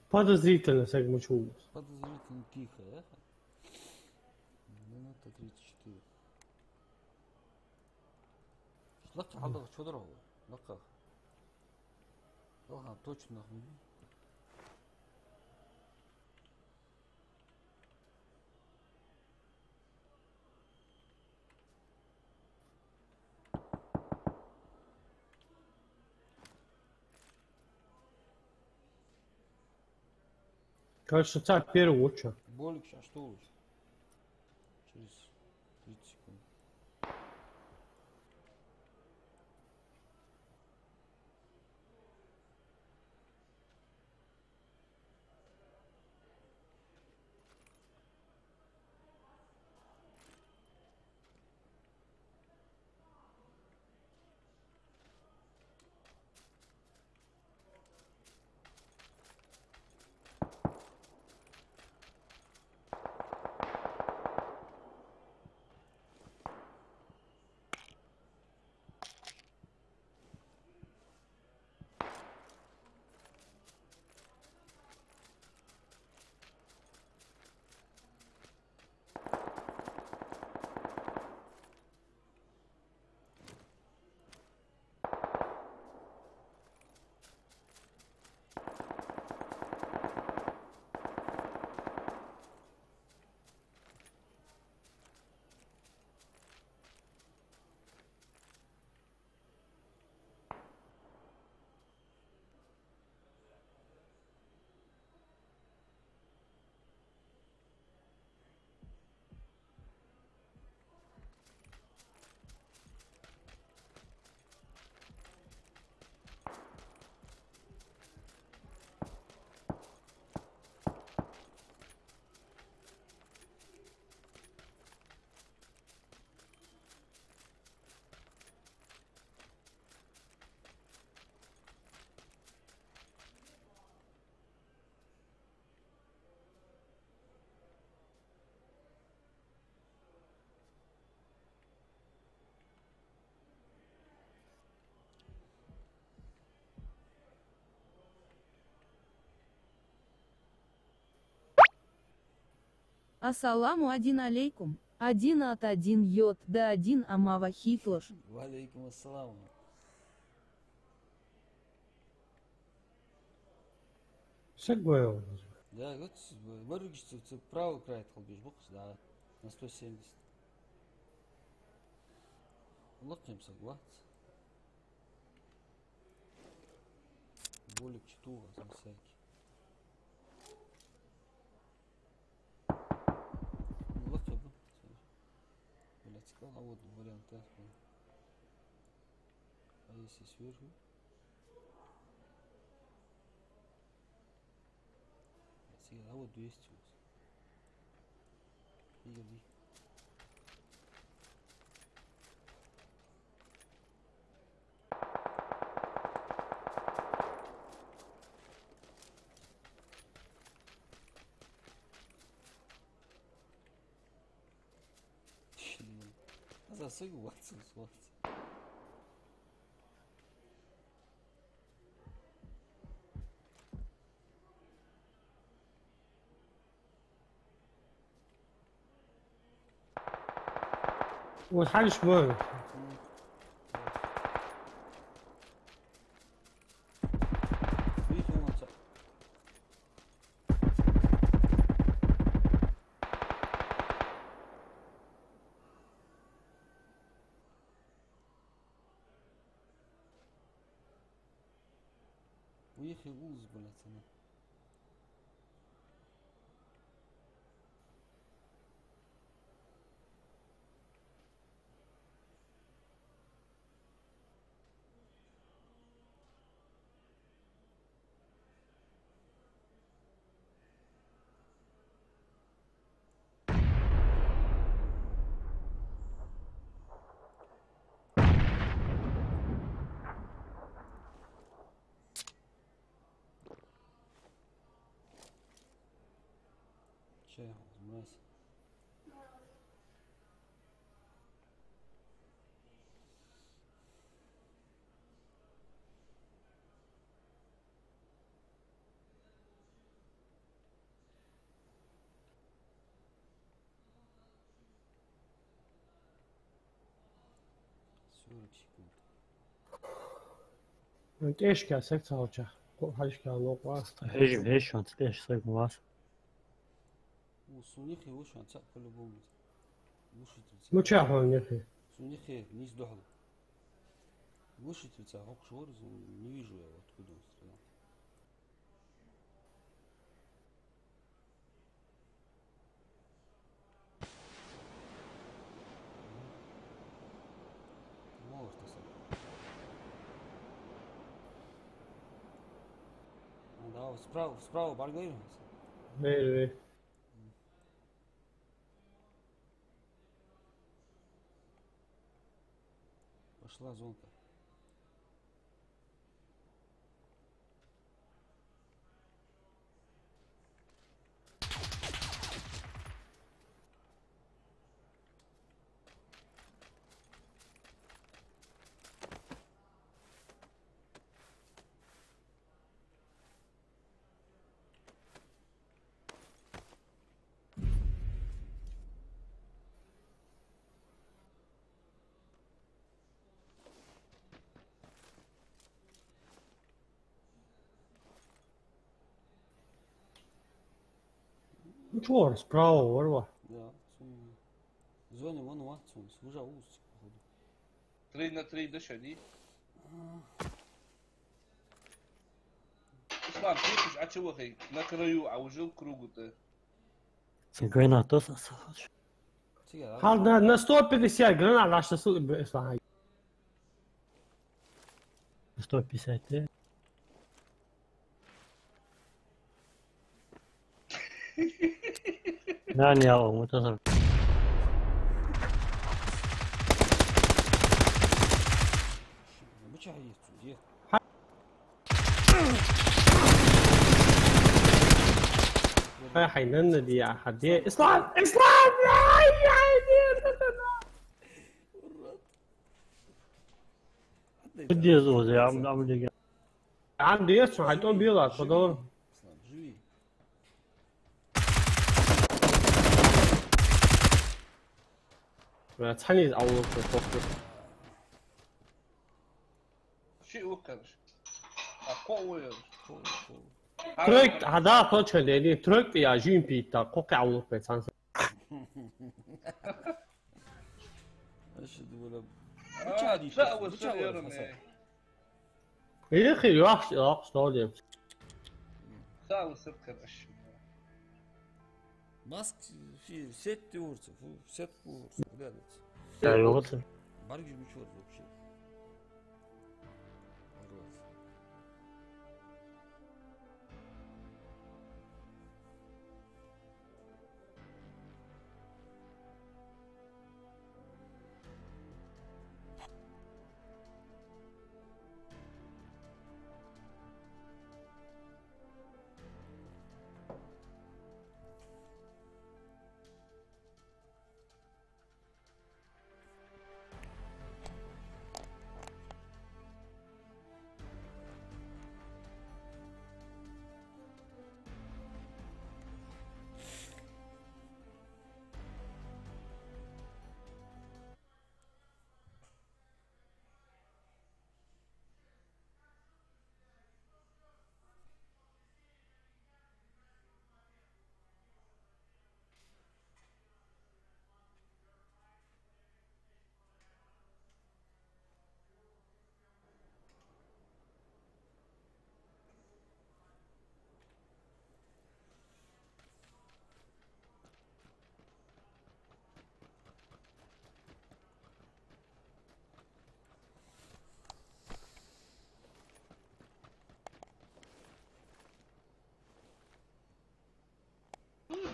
Подозрительно, всякому чуду. Подозрительно тихо, да? Минута 34. Лака хадах чудро. Лака. Ага, точно. Короче, царь первый лучше. Болик, а что лучше? Через 30 секунд. Ассаламу один алейкум. 1 от 1 йод до 1 амава хитлош. Валейкум ассалам. Шагвел. Да, вот выручится правый край толбишь, бокс, да, на 170. Локнем согласен. Болик чту, там всякий. Локнем, ну, блять, сказал, а вот вариант, да. А если сверху? А вот 200 у вас. Иди. Засыгу ватсу, слушайте. والحالش مهم. ويخي غوز بلا سنة. شيء مناسب. انت ايش كان سكت هوجه؟ حالش كان نوقع. ايش انت ليش صيب مواس؟ وصونيخي وش عن سقف كل بومت. مو شافون يا اخي. صونيخي نيس دحض. وش تبتسا هوك شهور نيجوا يا وقت كدوم استلام. ما ارتصل. هذا سبراو بارجينه. ايه Пошла зонка. جورس براو وروح. Да, зоне вон ватсон, служа уст. 3 на 3 دش دي. اسمع كيفش عشو اخي نكريو عوجو كروغوت. سنقينا تصص. هذا نستوب بالسياق قلنا على 10 سوق بإصلاحي. ستوب بيسايتي. نعم يا أبو متصل. هاي حينن دي يا حدي إصلاح بدي يزوز يا عم عم لي. عندي يسمع حيتون بيضع تفضل. تحني او شيء وكرش قوي تركت هذا توش اللي تركت يا جيم بيتا قوقع او بيتسان ايش ولا ساوي سيرمي يا اخي يوحش ستوديوم ساوي سكرش ماسك في 6 ورث 6 ورث لا يوصل برجع مشوار вообще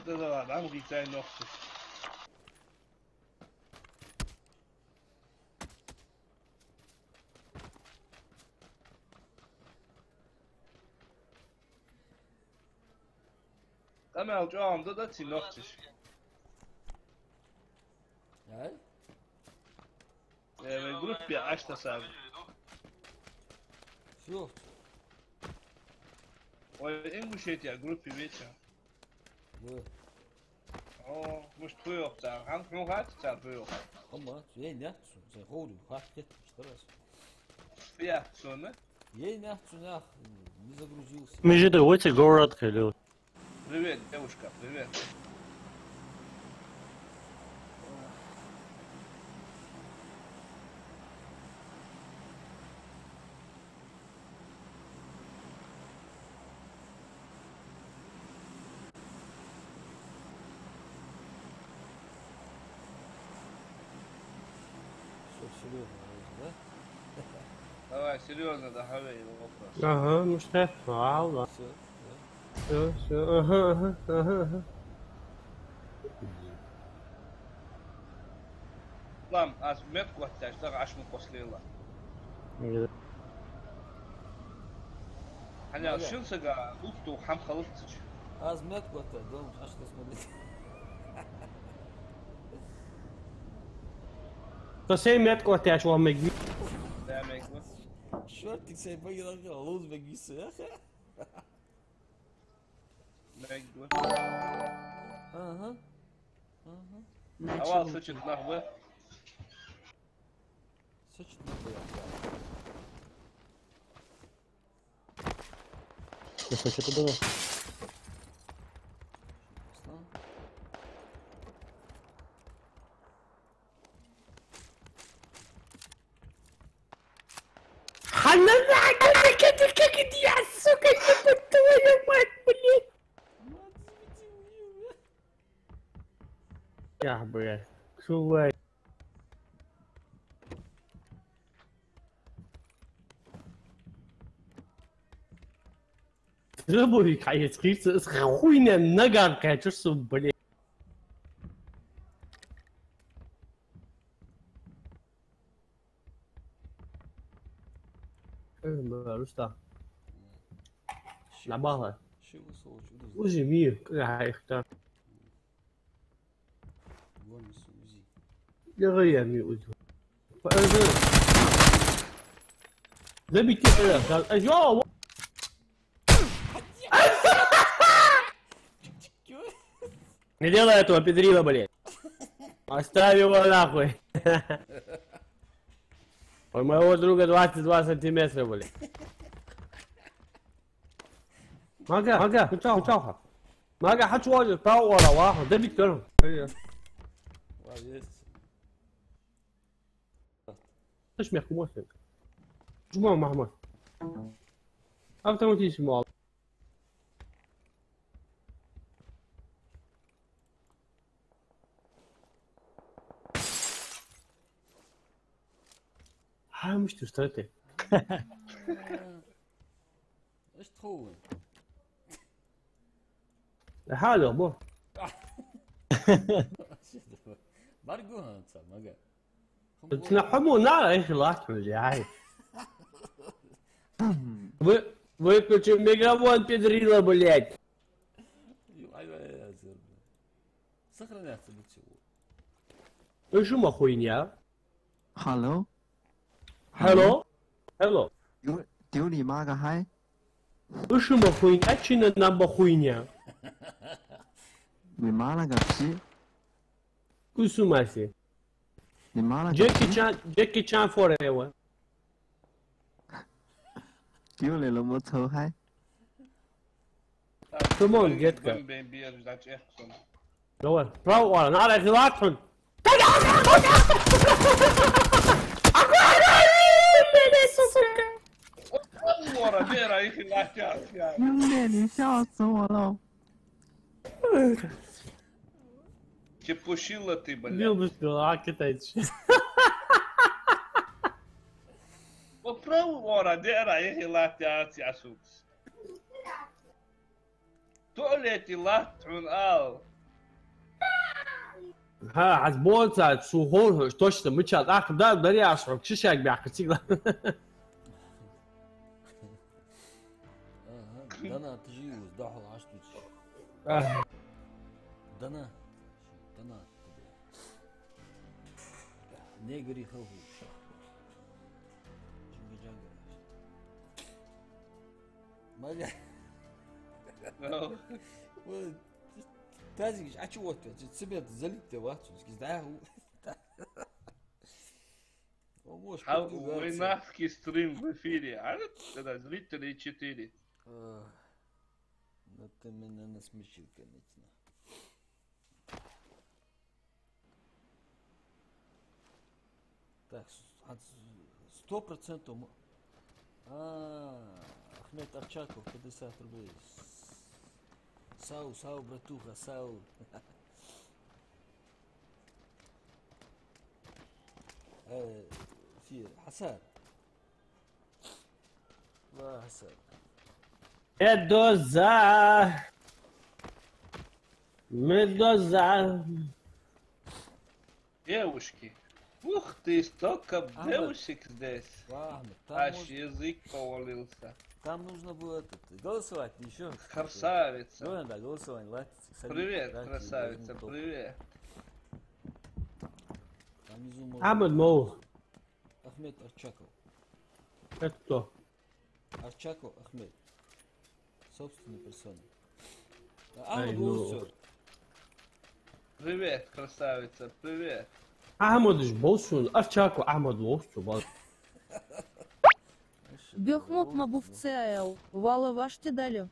ده عم غيتاي نوخش أما الجوام ده تنوخش هاي جروب بعشرة ساعة شوف وإن مشيت يا جروب في بيتها مش تويو بتاع هم غات بتاع تويو هم نحسن زي غولي وخاطر اشترس فيها سنة نحسن يا أخي не загрузился. Между другой город ходил. Привет, девушка, привет. Давай, серьезно, договори вопрос. Ага, ну что, ладно. Все, ага. Ладно, а метку оттяжь, да, аж мы после ла. Ханя, шунсага, лукту хам халыктыч. Az metku оттяжь, дом, аж ты смотрите. То 100 metros até acho o homem aqui. Да, мегу. Шортик себе поедал, луз бегисы, аха. Мегу. Ага. Авал сочет нахуй. Сочет нахуй. Что это было? Как я, сука, ебать твою мать, блядь! Я, блядь, чувак. Забуди, кайец, крыса, с хуйня нагарка, чё ж, блядь. Рустам. Набала. Узи мир, какая-то. Я не уйду. Забейте это. Йоу! Не делай этого, педрила, блядь. Оставь его нахуй. У моего друга 22 сантиметра, блядь. Мага, кучалха. Мага, хочу один, право, ваху, да бить первым. ايش ميحكي موثق جماعة محمد автоматически мало مش تشتري ايش تخون هذا مو برقوها انت ما تنحموا نار ايش لاحظوا جاي выключи микрофон, педрила, блядь. Сохраняться для чего? Ну что хуйня? Hello? Hello? 屌你媽個閪！為什麼хуйня？真的那麼хуйня？你媽那個屁！為什麼是？你媽那個 Jackie Chan forever。屌你老母臭閪 Come on, get go. Ben bir yer zaten ehson. Давай, право, ладно, надо хилатун. Ора, бера их латят. 兄弟，你笑死我了！ Чепушила ты, блядь. Любишь китайцы. Попробуй, ора, бера их латят, я сукс. Туалет и латун ал. ها عزبوزة سوهون توشت مشات أخدا دري أشرب شيشاك بيعكسيك دنا تجيوز دحو عشتوش دنا نيجري خوفو ما تازيش ачуото себе залите вахтус киздаху Вайнахский стрим в эфире. А это зрители 4. Ну ты меня насмешил, конечно. Так, 100%. Ахмед Арчаков, 50 рублей. Сау, братуха, сау. في حسن الله حسن медоза Девушки. Ух ты, столько девушек здесь. Аж язык повалился. Там нужно было голосовать еще. Красавица. Ну да, голосование. Привет, красавица, привет. Ахмед Моу. Ахмед Арчаков. Это кто? Арчаков Ахмед. Собственной персоной. Ахмед Моу. Привет, красавица, привет. Ахмед Болсун, Арчаков Ахмед Моу. Бехмот мабув ЦАЛ. Вала ваш те дали.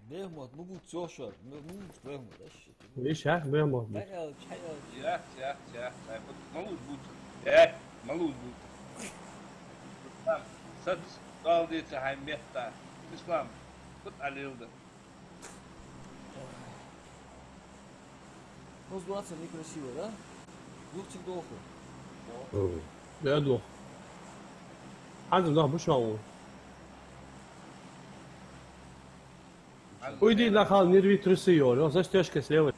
Бехмот, мабув цошар. Мабув бехмот. ليش ها بيهمه يا ملوش بوت ملوش بوت صد قال دي هاي ميتا اسلام كنت عليه ده Возвраться некрасиво, да? Лучше доху. لا دوخ عندي ضغط مش معقول Уйди на хал, не рви трусы, Йоля, застежка слева.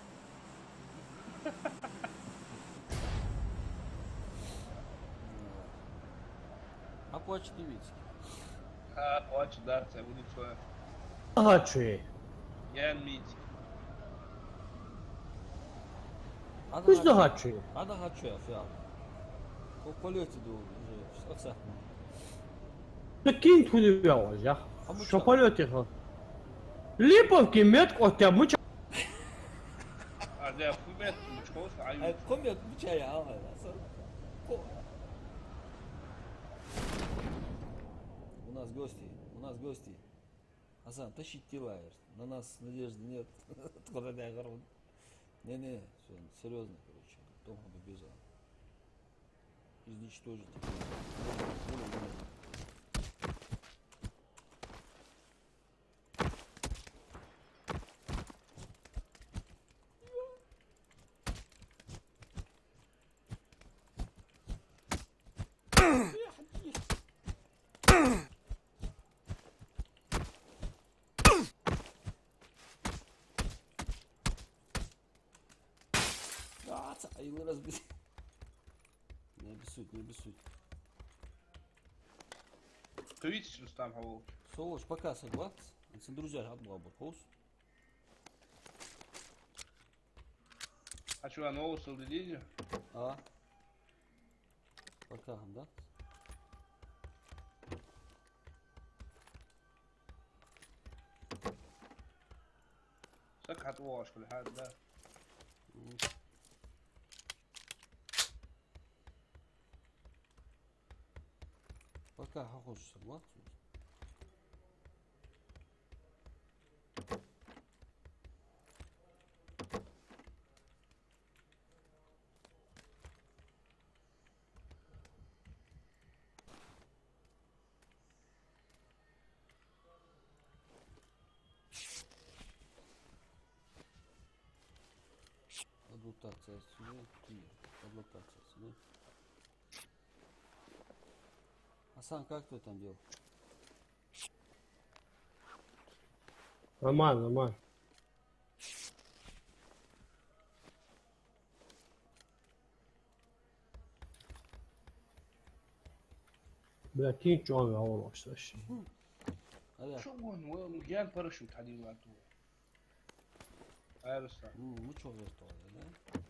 А плачь не видишь? А, плачь, да, это будет свое. Ачи. Я мить. Пусть догачи. А догачи, фиал. По полете до уже, отца. Такие твои вяло, я. Что полете хал? Липовки метку от тебя муча. А да, фумет, мучкос, а комет мучая, У нас гости. Асан, тащи тилаешь. На нас надежды нет. Откуда я говорю? Не, серьезно, короче. Тома побежал. Изничтожить. Его разбить. Не обессудь. Ты видишь, что там хавал? Солош, пока согласен. Если друзья одну оборхоус. А что, нового солдатизм? А? Пока, да? سكحت واش كل حاجة ده. Пока хохож согласен. Адаптация сюда, адаптация сюда. Асан, как ты там делал? Нормально, нормально. Бля, кинь чуан гавал вообще. شو هو مليان باراشوت حديد معناته عارف صح mucho gusto, ¿verdad?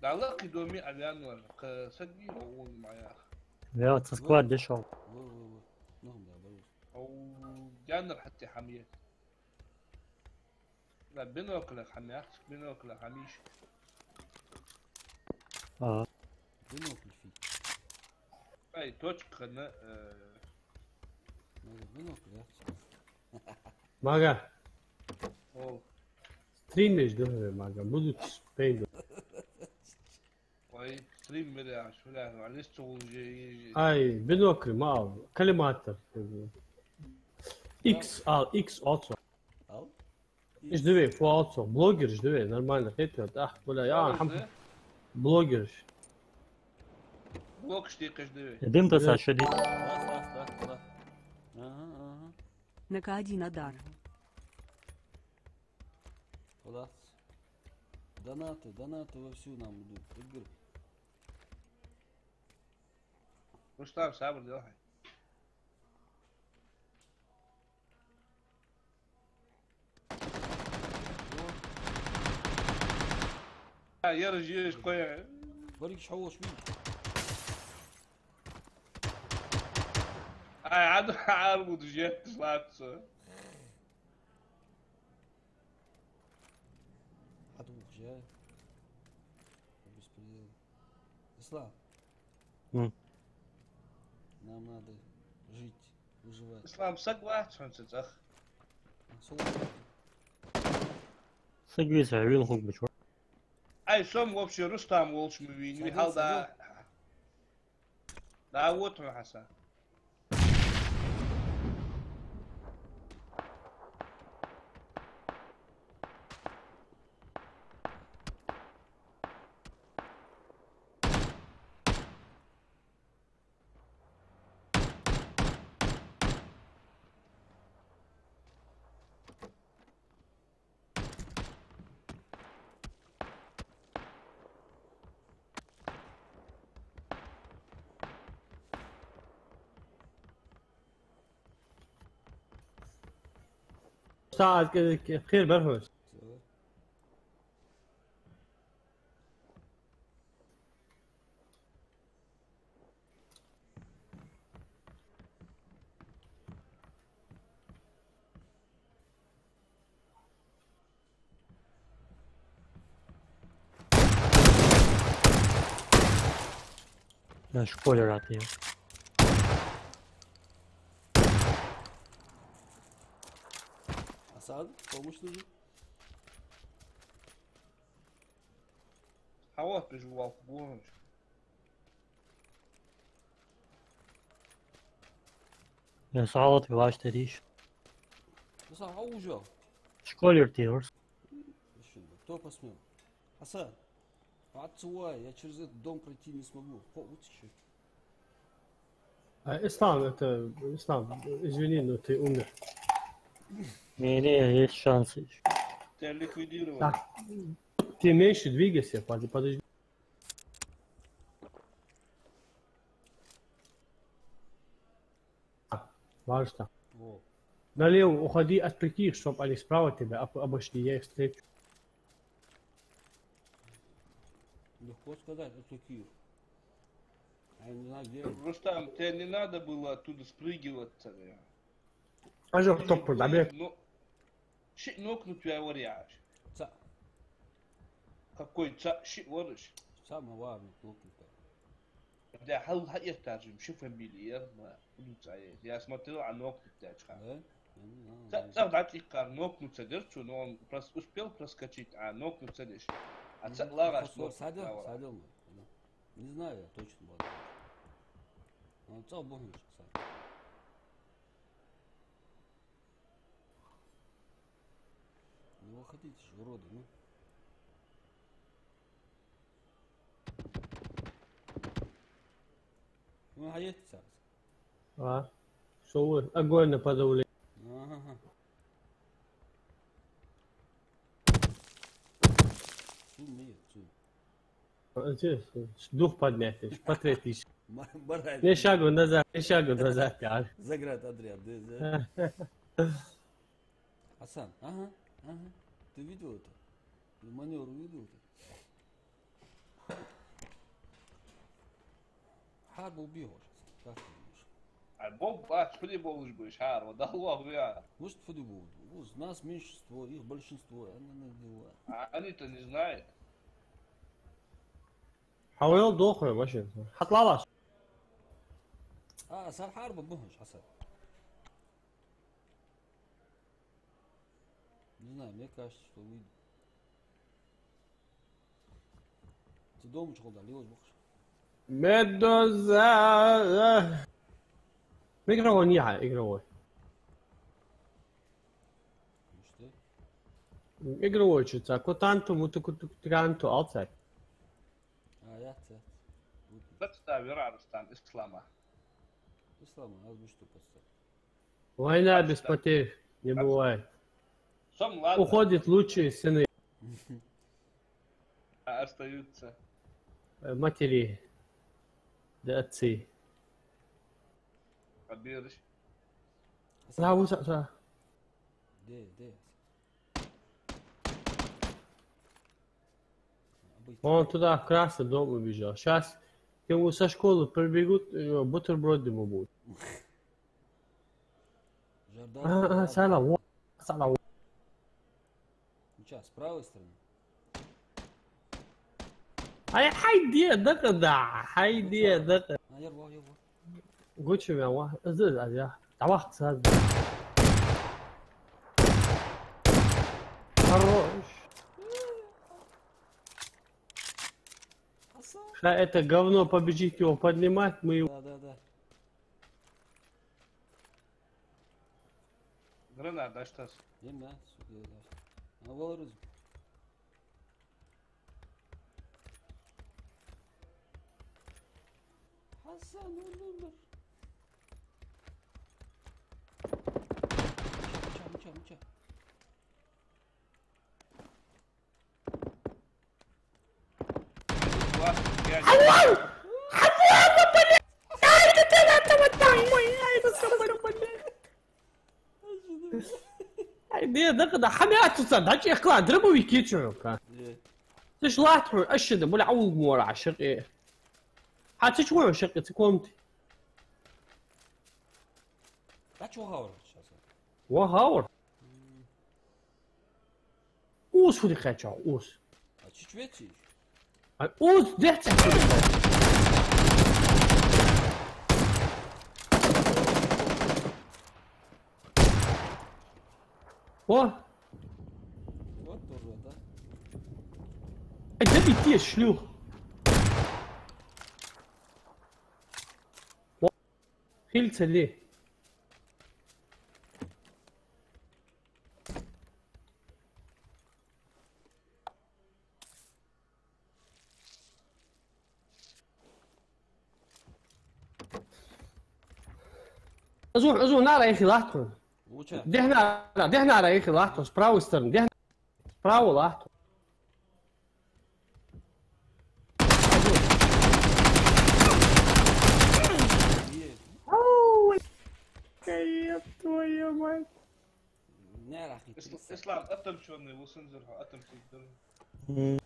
لعلاقي دومي عليان ولا سجل أول معايا Ja, het is kwaad, dus al. Nog een bel. أو جانر حتى حمية لا بنوكلك حمية بنوكلك حميش بنوكل فيه. أي توش خنا بنوكل يا أخي. Maga. أو Stream is door, Maga. Budu spelen. وي ستريم مريع شو لا معلش شغل جي Ai, binokli, malo. Kalimatar. X, X also. Al? Is de weer, voor also. Blogger is de weer, normaal. Heet dat. Ach, voilà, ja, alhamdulillah. Blogger. بلوك شتيقش دوي Дым-то, Саша, иди. Да. Ага. НК1 Адар. Куда? Донаты вовсю нам идут. Игры. رستم صبر داخل يا رجال شوية بريك شحوش بيه. عاد عارض جيت طلعت Адвух жай. Беспредел. Ислам. Нам надо жить, выживать. اسلام согласен صح Согрейся, вин хук бы, чувак. اي سوم вообще رستم волш مبيني هذا لا вот حسن ساعة بخير برهوس. На школе рад я. Асад, помощь нужен? А вот приживал в гору. Я салат ваш річ. Ну сам, а ужал. Школер тирс. Кто посмел? Асад, отцуай, я через этот дом пройти не смогу. Вот еще. Ислам, это... Ислам, извини, но ты умер. Не, есть шансы еще. Тебя ликвидировали. Так, ты меньше двигайся, подожди. Важно. Налево уходи от таких, чтобы они справа тебя обошли, я их встречу. Легко сказать, от таких. Я не знаю, где. Рустам, тебе не надо было оттуда спрыгиваться. А что, кто подобрет? شيء نوكنت يا وريعش ца какой ца شيء ورش самый важный нокнут. ده هل هيترجم شوف مليار ما قلت я смотрел а нокнут тачка ца дати кар нокнут садерчу но он успел проскочить а нокнут садишь а ца лагаш садил не знаю я точно был но ца богнешь сам. Не выходите же, уроды, ну. ما حياتي ساس. شو أقولنا بدولي. شو مية شو. أنت دوخ بدنيتش بتريتش. مرة. ليش أقول نزات يعني. زقرت أدري أبدي. حسن ты видел это? Маневр видел это? حارب وبيهوش. как ты думаешь? Бомба, что не можешь быть, Харва, да ладно, я. Может, футбол. Нас меньшинство, их большинство. Они-то не знают. حاول دوخه ماشي حطلع لاش. صار حارب بهوش حسن. Не знаю, мне кажется, что видно. Ты дома что дали, возможно? Медуза. Игровой не я, игровой. Что? Игровой что-то. Котанту, мутукутуканту, outside. Я. Представь, Иранстан, ислама. Ислама, а вы что поставили? Война без потерь не бывает. Уходят лучшие сыны. Остаются. Матери. Да отцы. Подберешь. Сразу. Где? Он туда в красный дом убежал. Сейчас ему со школы прибегут, бутерброды ему будут. Салам. Сейчас, с правой стороны. Хайди, да. يربو. قلت شو يا واحد ازاز يا طبخت ساز хорош. Это говно побежит его поднимать, мы его... Да. Гранада, что? Нет, а волрус. Hasan olur. Uçak. ده حماته صدق يا اخوان ضربوا ويكيتشو كان ليش لاحظوا اشد ولا عوض مورا عشق ايه حتى شو شقة تكومتي لا شو هاور وهاور اوس فودي خاتشا اوس تشويتي اوس دحت Вот тоже, да? Это ведь те шлюх. Хильца ли? أزون نارا يا أخي لاحظوا. دهنا على يا أخي لاحظوا سبراو سترن دهنا سبراو لاحظوا. كيف твою мать. إسلام أتم شوني وسنزرها أتم تقدر.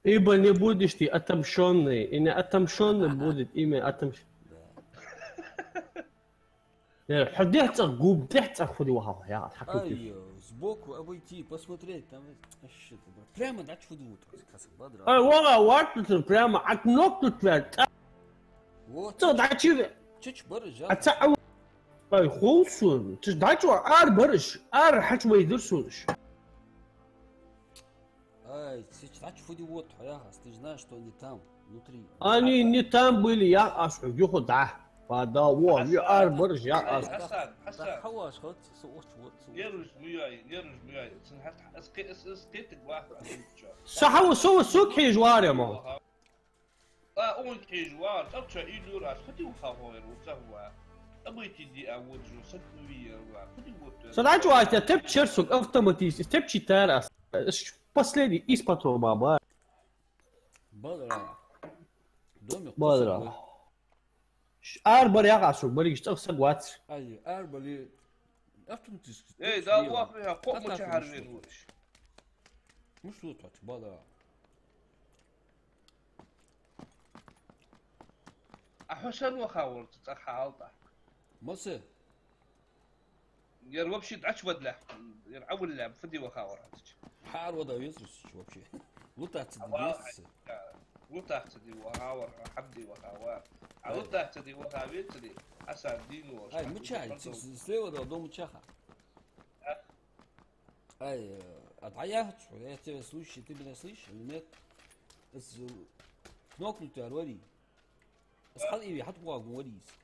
Ибо не будешь ты отомщенный, и не отомщенный будет имя отомщенный. Дехца губ, дехца худи вахал, я отхакуки. Айо, сбоку обойти, посмотреть, там что-то. Прямо дать футбол, бодро. Ай, вага, варту прямо от ног тут блядь. Вот. Что дачи? Чуть барыжа. Отца. Ай, холсун. Ты дачу ар барыш, ар хачма идурсуш. Ай, сейчас футбол, ты знаешь, что они там, внутри. Они не там были, я аж юхуда. فدا واه يا برج يا حسن حواش خد صوت يرج مياي اسكيتك واحد صح هو سو سوق حي جوار يا ما اون كيجوار تبقى يدور اس خدي وخاوير وتسوى ابيتي دي اول جو ستوي خدي وت صراحة وايد تب تشرسك اوتوماتيس تب تشيتر после из потом баба بدرا دوم بدرا اربر يقعسوا بريش تغسق وات اي اربلي افتمتس ايه ده واقفها قوم متحررين وش مش لوطات بدرا احسن وخاور تتخالطه مصر يا رب شي اشود له اول لعب فدي وخاور حار وضع يسرس شو بشي لوطات ديس لوطات دي وخاور حبدي وخاور لوطات دي وخاور دي اسا دينو اي متشاي سليو ده دو متشاخه اي اتعيا شو تي سويش تبي سويش الميت اس نوكل تاروري بس خل ايه حط واق وريس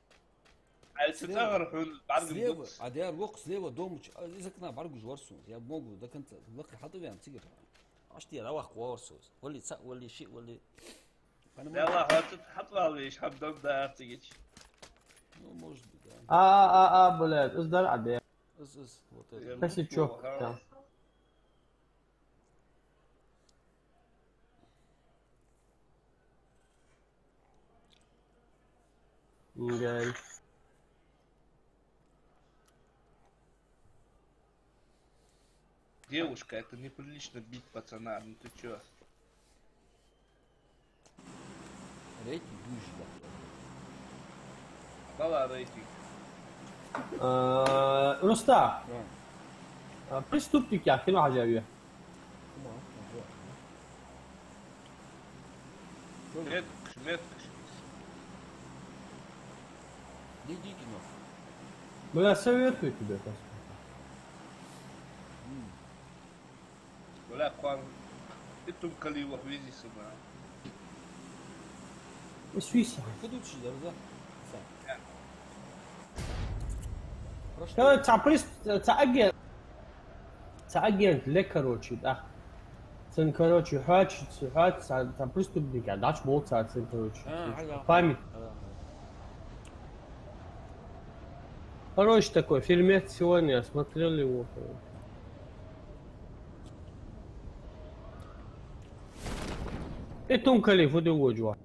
تتغر حول بعرق الوقت عديار وق سليو دوم اذا كنا بعرق جورسو يا موجو ده كنت لقي حط يعني تيجي اشتي رواق وورسوس واللي تسق واللي شيء واللي لا والله تحط له ليش حب دم ده تيجي موجود بولاد اصدر عديار اس بس تشوف جاي Девушка, это неприлично бить пацана, ну ты чё? рейтинг выше, да. Дала рейтинг. رستع بريستوبتك يا اخي ما عجبيه Меткш. Иди кино. بلا советую тебе просто. ولا قوان انتم كلي وحويزي سما سويسرا خدوا شي درجة تعجل لك كروتشي ده سن كروتشي حاج بريستوبتك يعني داش بولت سن كروتشي Память. Хороший такой фильмец сегодня, я смотрел его. Это кали фудугоджва.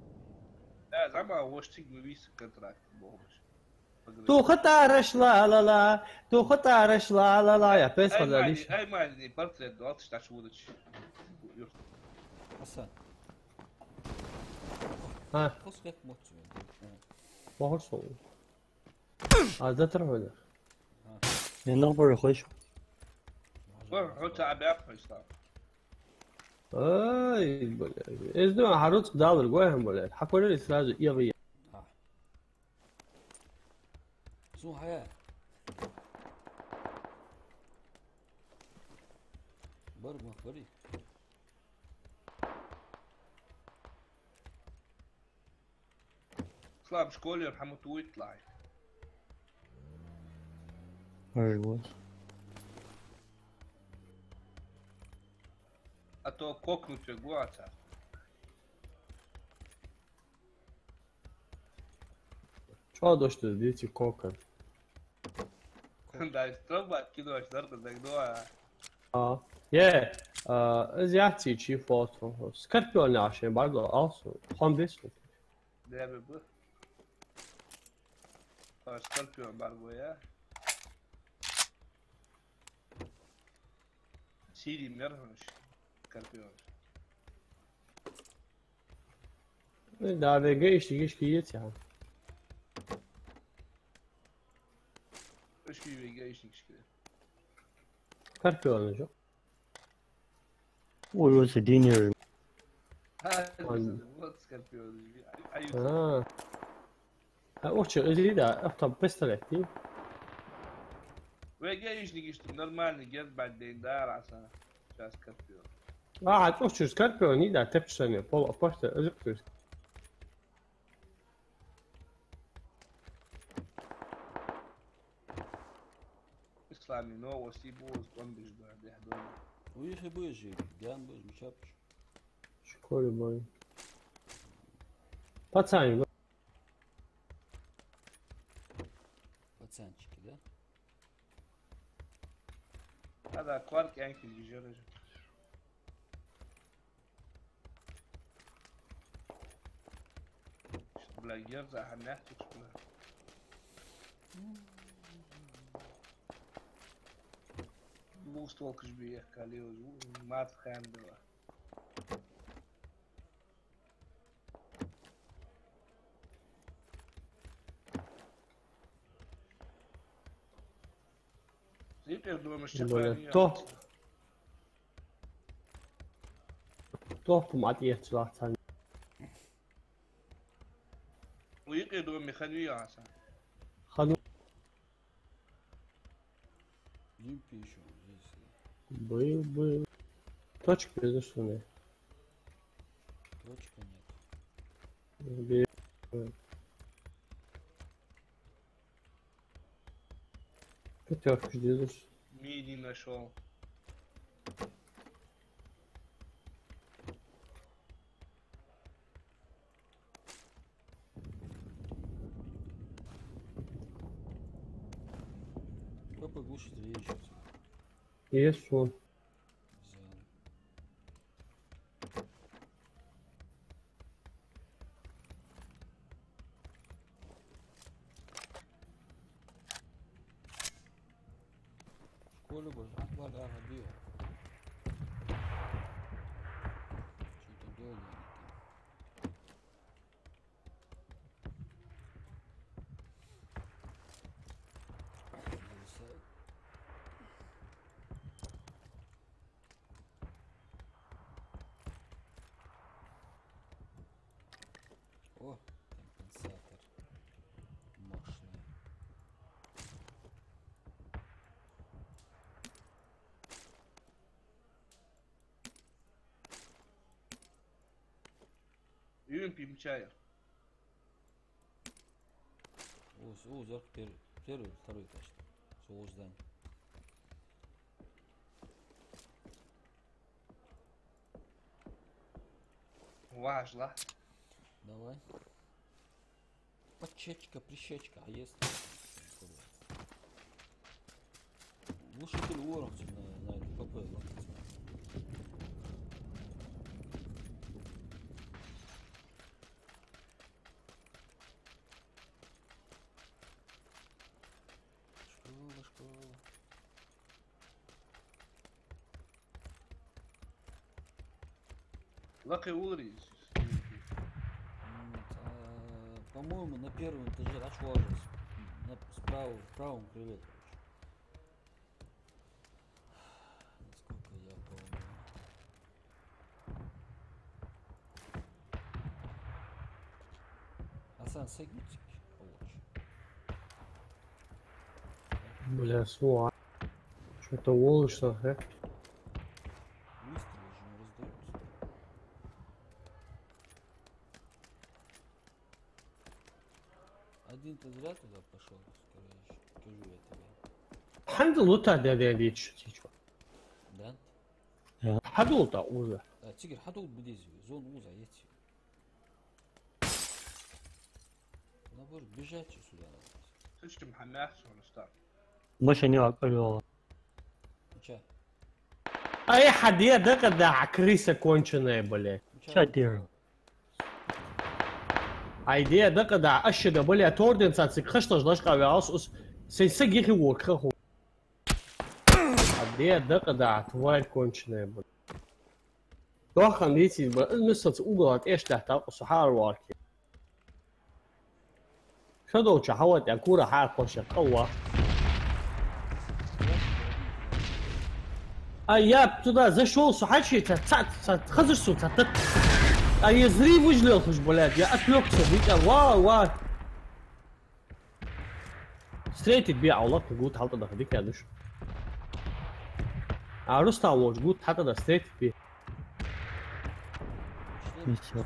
Да, зама вошти гвис контракт бомж. تو خطارش لا لا لا تو خطارش لا لا لا يا بس هذا ليش اي مالي بارتريت دوتش تاع شودش حسن ها خصك موت ما هو صو هذا ترى ولا نخبر خوش هو تاع بيعرف يصاب اي بلا ازدو حروت داور جواهم ولا حكوا لي استاذ يبي شو حياة برضه مخبري طلع بشكولي يرحمته ويطلع ايوه ато кокнуть гуаца Что дошли, видите, кока. да строба кидываешь зарда дагдуа азиатский GeForce. Скорпион عشان برضه also هم بيسمو. ده بيبقى سكوربيون برضه يا سيري مرهنش سكوربيون ده بيجيش كيت يعني. ايش في بيجيش كده سكوربيون جو. ويو سيدينير вот سكوربيون Uopće, da, to представляете? بيجيش نيجي نورمال جد بعدين دار عشان سكوربيون Uopće, Skorpion ide tepšanje, pošto je إسلامي новости بوز بندش بعد هذول ويخي بوجي ديان بوج مشابش Školi moj. Пацаны, Пацанчики, да? هذا كوارك يعني في الجرج. بلا يرزع حناحتك كلها. مو ستوكش بيه كاليو ما تخان دوا. تو معطيه صراحه. ويقعدوا مخلويه عشان خلو Не пишу здесь. был. Точка безусловно. Точка нет. Пятерка здесь. мини нашел. Папа глушит речь. Есть он. Школе бы валя радио. Что-то долго они там. Зависает. О, компенсатор мощный. Идем пьем чая. О, зерк первый, второй этаж. Соус здание. Важно. Давай. Подчечка, прищечка, а есть? Глушитель уровня на ПП. Школа. Лаки улиц. По-моему, на первом этаже расположилась. Справа, в правом крыле. Насколько я помню. Асан, согнутики получше. Бля, суа. Что-то волосы, Выстрелы же не раздаются. Один-то зря туда пошел, скажу я тебе. الحمد لله تعداد هذه شو Да? حدول تعوزة Тигр, ходил ближе, зону уза есть. Надо бежать сюда. تشتم حناحتك ولا ستار. مش اني اقول والله. Ча. أي حد يدق ده عكريسة كونشنا بلي. شادير. Idea دق ده أشجع بلي أتوردن ساتسك خشتش داش قوي عاص سيسجي خي وكخو. Idea دق ده عتوار كونشنا بلي. داخل ديتي المسات أوجات إيش تحت الصحار واركي. شدو شحوت يكورة حال خوش قوة. أياب تدا زي شو صحيح شيء تخزر صوت تت أي زري وجلي الخش بلاد يا أتلوك صديق واو ستريت تبيع والله تقول حاطة ده خديك يا دش عروسة ووج قلت حتى ده ستريت تبيع Ничего.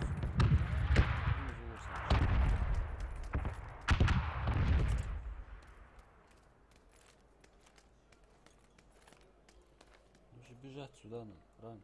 Нужно бежать сюда, рано.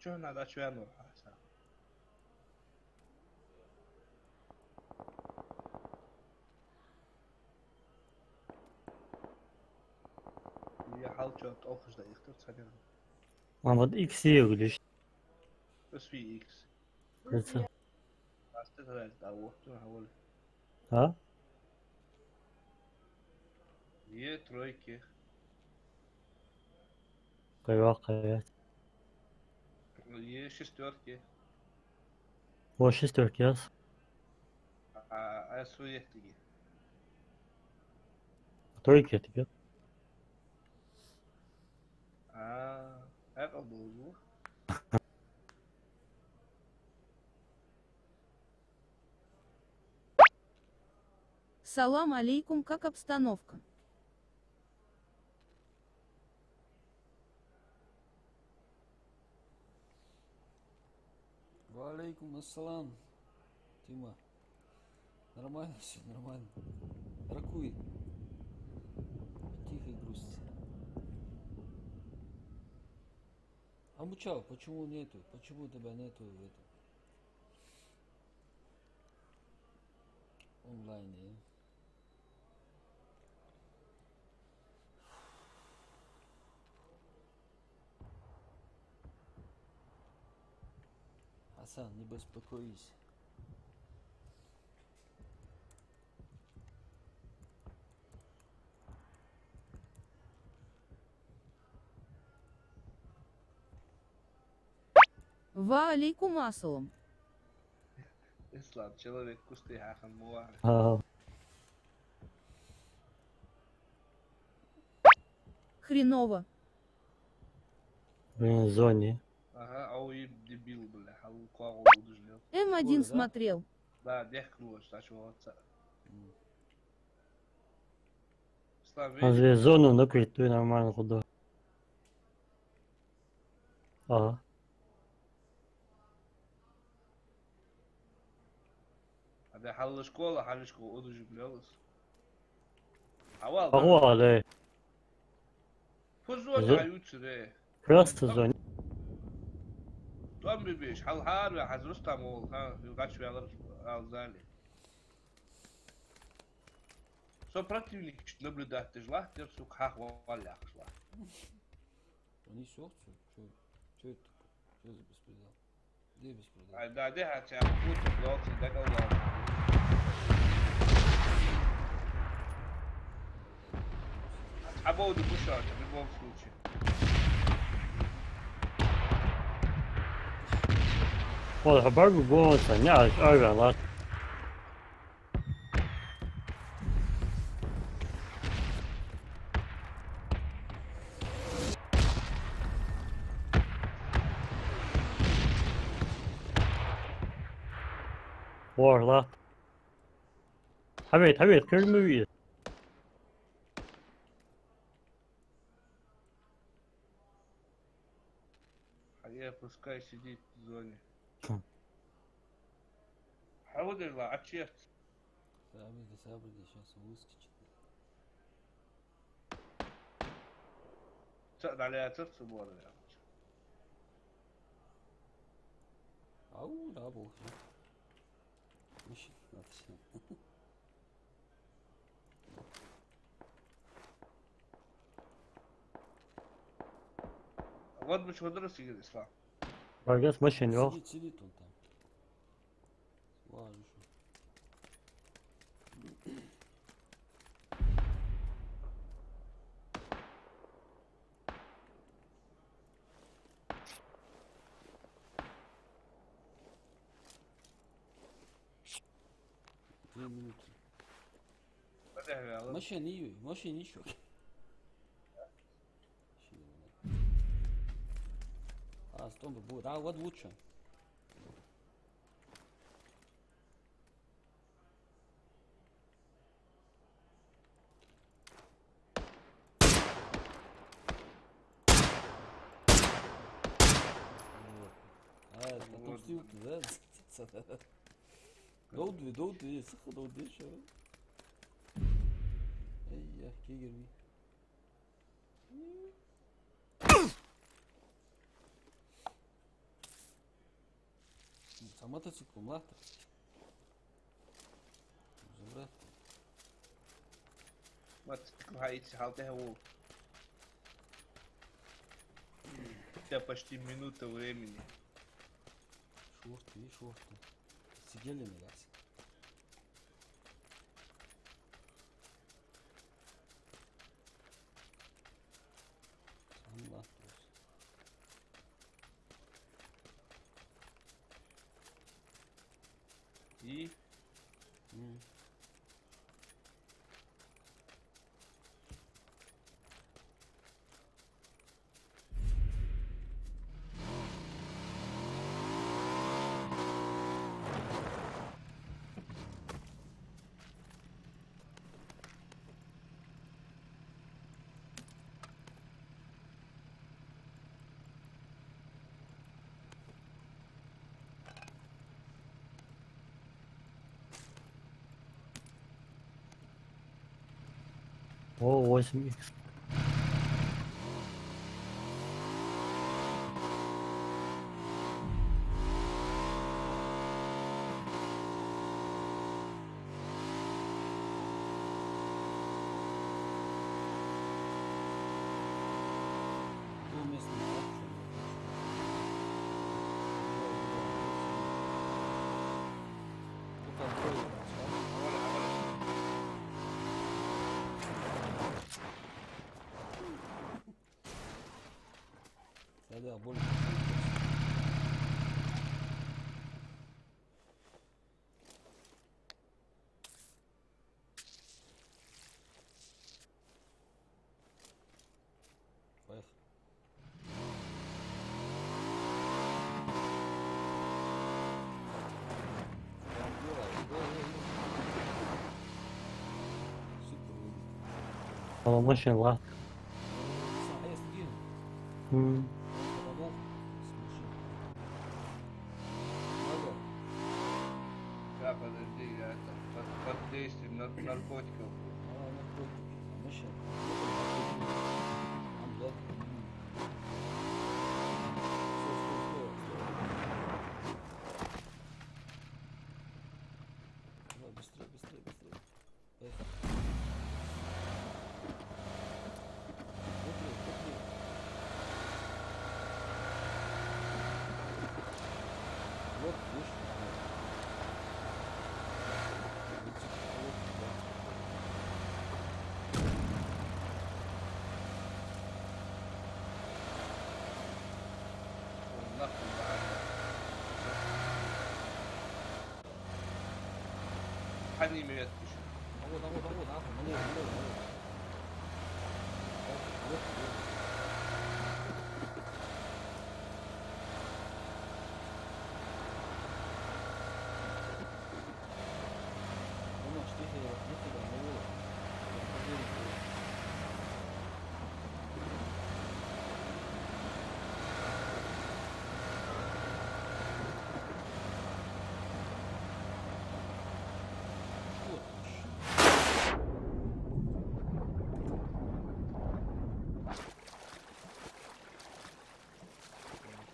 Чё надо, чё я ну? Я хочу от офиса их тут садим. А вот X или Бس في X. что? أستغرق أو تحول. А? Е тройки. Какая? Е шестерки. Вот шестерки, яс. А суетки. Тройки тебе. Это было. Салам алейкум, как обстановка? Валейкум ассалам. Тима. Нормально все, нормально. Ракуй. Тихо и грусть. А Мучал, почему нету? Почему тебя нету в этом? Онлайне. Асан, не беспокойся. Ва алейкум ассалам. Ислам, человек кусты хахан муар. Хреново. В зоне. Ага, ау и дебил, бля, хау квагу удужлел. М1 смотрел. Да, дехнуло, что чего отца. А за зону накрытую нормально куда. Ага. هذا حل شكولا حل شكو أدرج بلوس. حوال. Погнали. فزوا عيوت شري. Просто зоне. توم بيش حل حار حزرستا مول ها يقعد شوي على الزالي. Со противник наблюдать ты жла, ты сука хах валях шла. Они все, что это? Что за беспредел? Где беспредел? Ай да, где хотя бы лучше блоки договор. А поводу пушать в любом случае. Вот, хабаргу бонуса, не аж ладно. Var حبيت كلمة. А я пускай сидит в зоне. Хавудерла, а черт. Сабли, сейчас выскочит. Далее отец уборы. Ау, да, бог. Ищи, надо все. Вот бы чего дурак сидит, Ислам. Прогресс машин вел. Сидит он там. Ладно, что? 2 минуты. Машин еще. А, стомба будет. А, вот лучше. А, потом стилки, да? Долдви, сахар долдви, что? Эй, я, кигерми. мотоцикл млахта. Забрать. Мотоцикл хаити халте его. У тебя почти минута времени. Шорты и шорты. Сидели на нас. Сам лахта. И? О, 8х. Да, более. Поехали. Полномочен лах. Да, подожди, я это под действием наркотиков. Быстрее, быстрее, быстрее. Вот, видишь? Они имеют еще. Вот, нахуй, налево.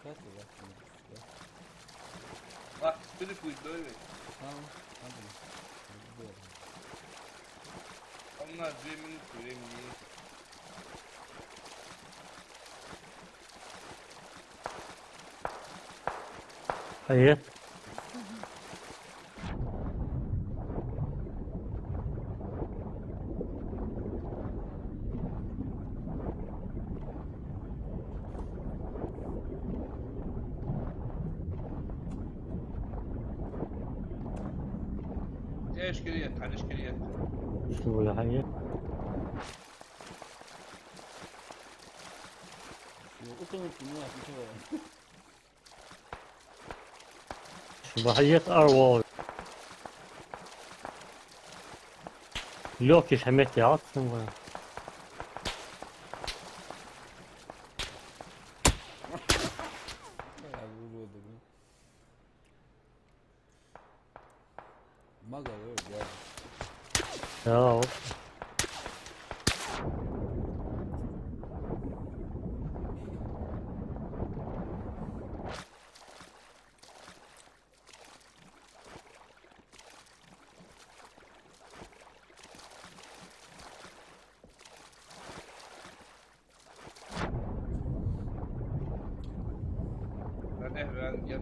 Вот. Ах, перепуть, да, ведь? Там у нас 2 минуты времени есть. Привет. ايش كريت عن ايش كريت شو ولا حاجة صباحية أروال لوكي حميتي عاصم اه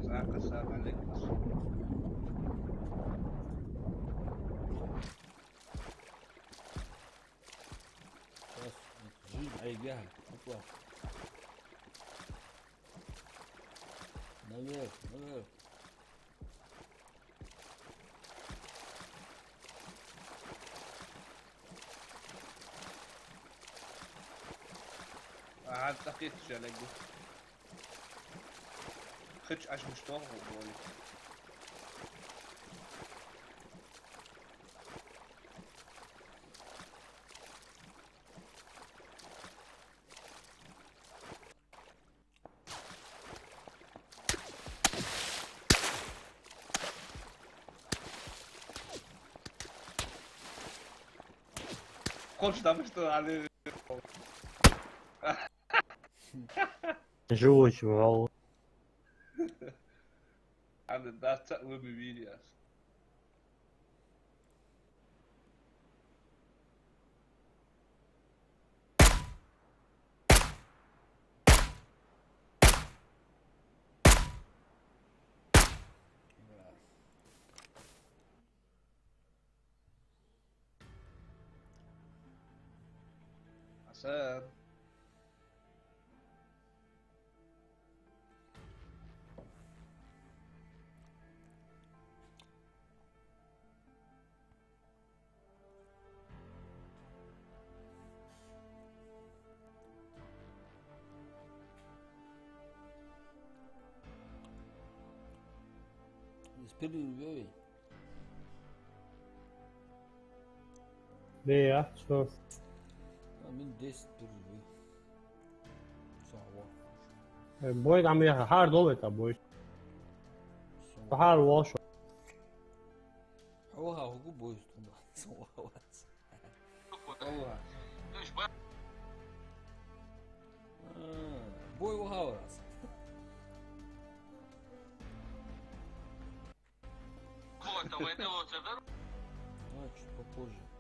معك السلام عليك. أي جهة أطلع نغير عاد دقيقة شو عليك خدش عش مشتوق وقولي قولش دامشتو عليه جوج وعو عن الناس تقوي بفيديوز حسن Espero ver. ليه شوف من ديست بري صعبة بويد عم يحار ضغط ابوي حار واش هوها هو بويز صعبة والله ليش بقى بوي وهاوس это вы это вот это чуть попозже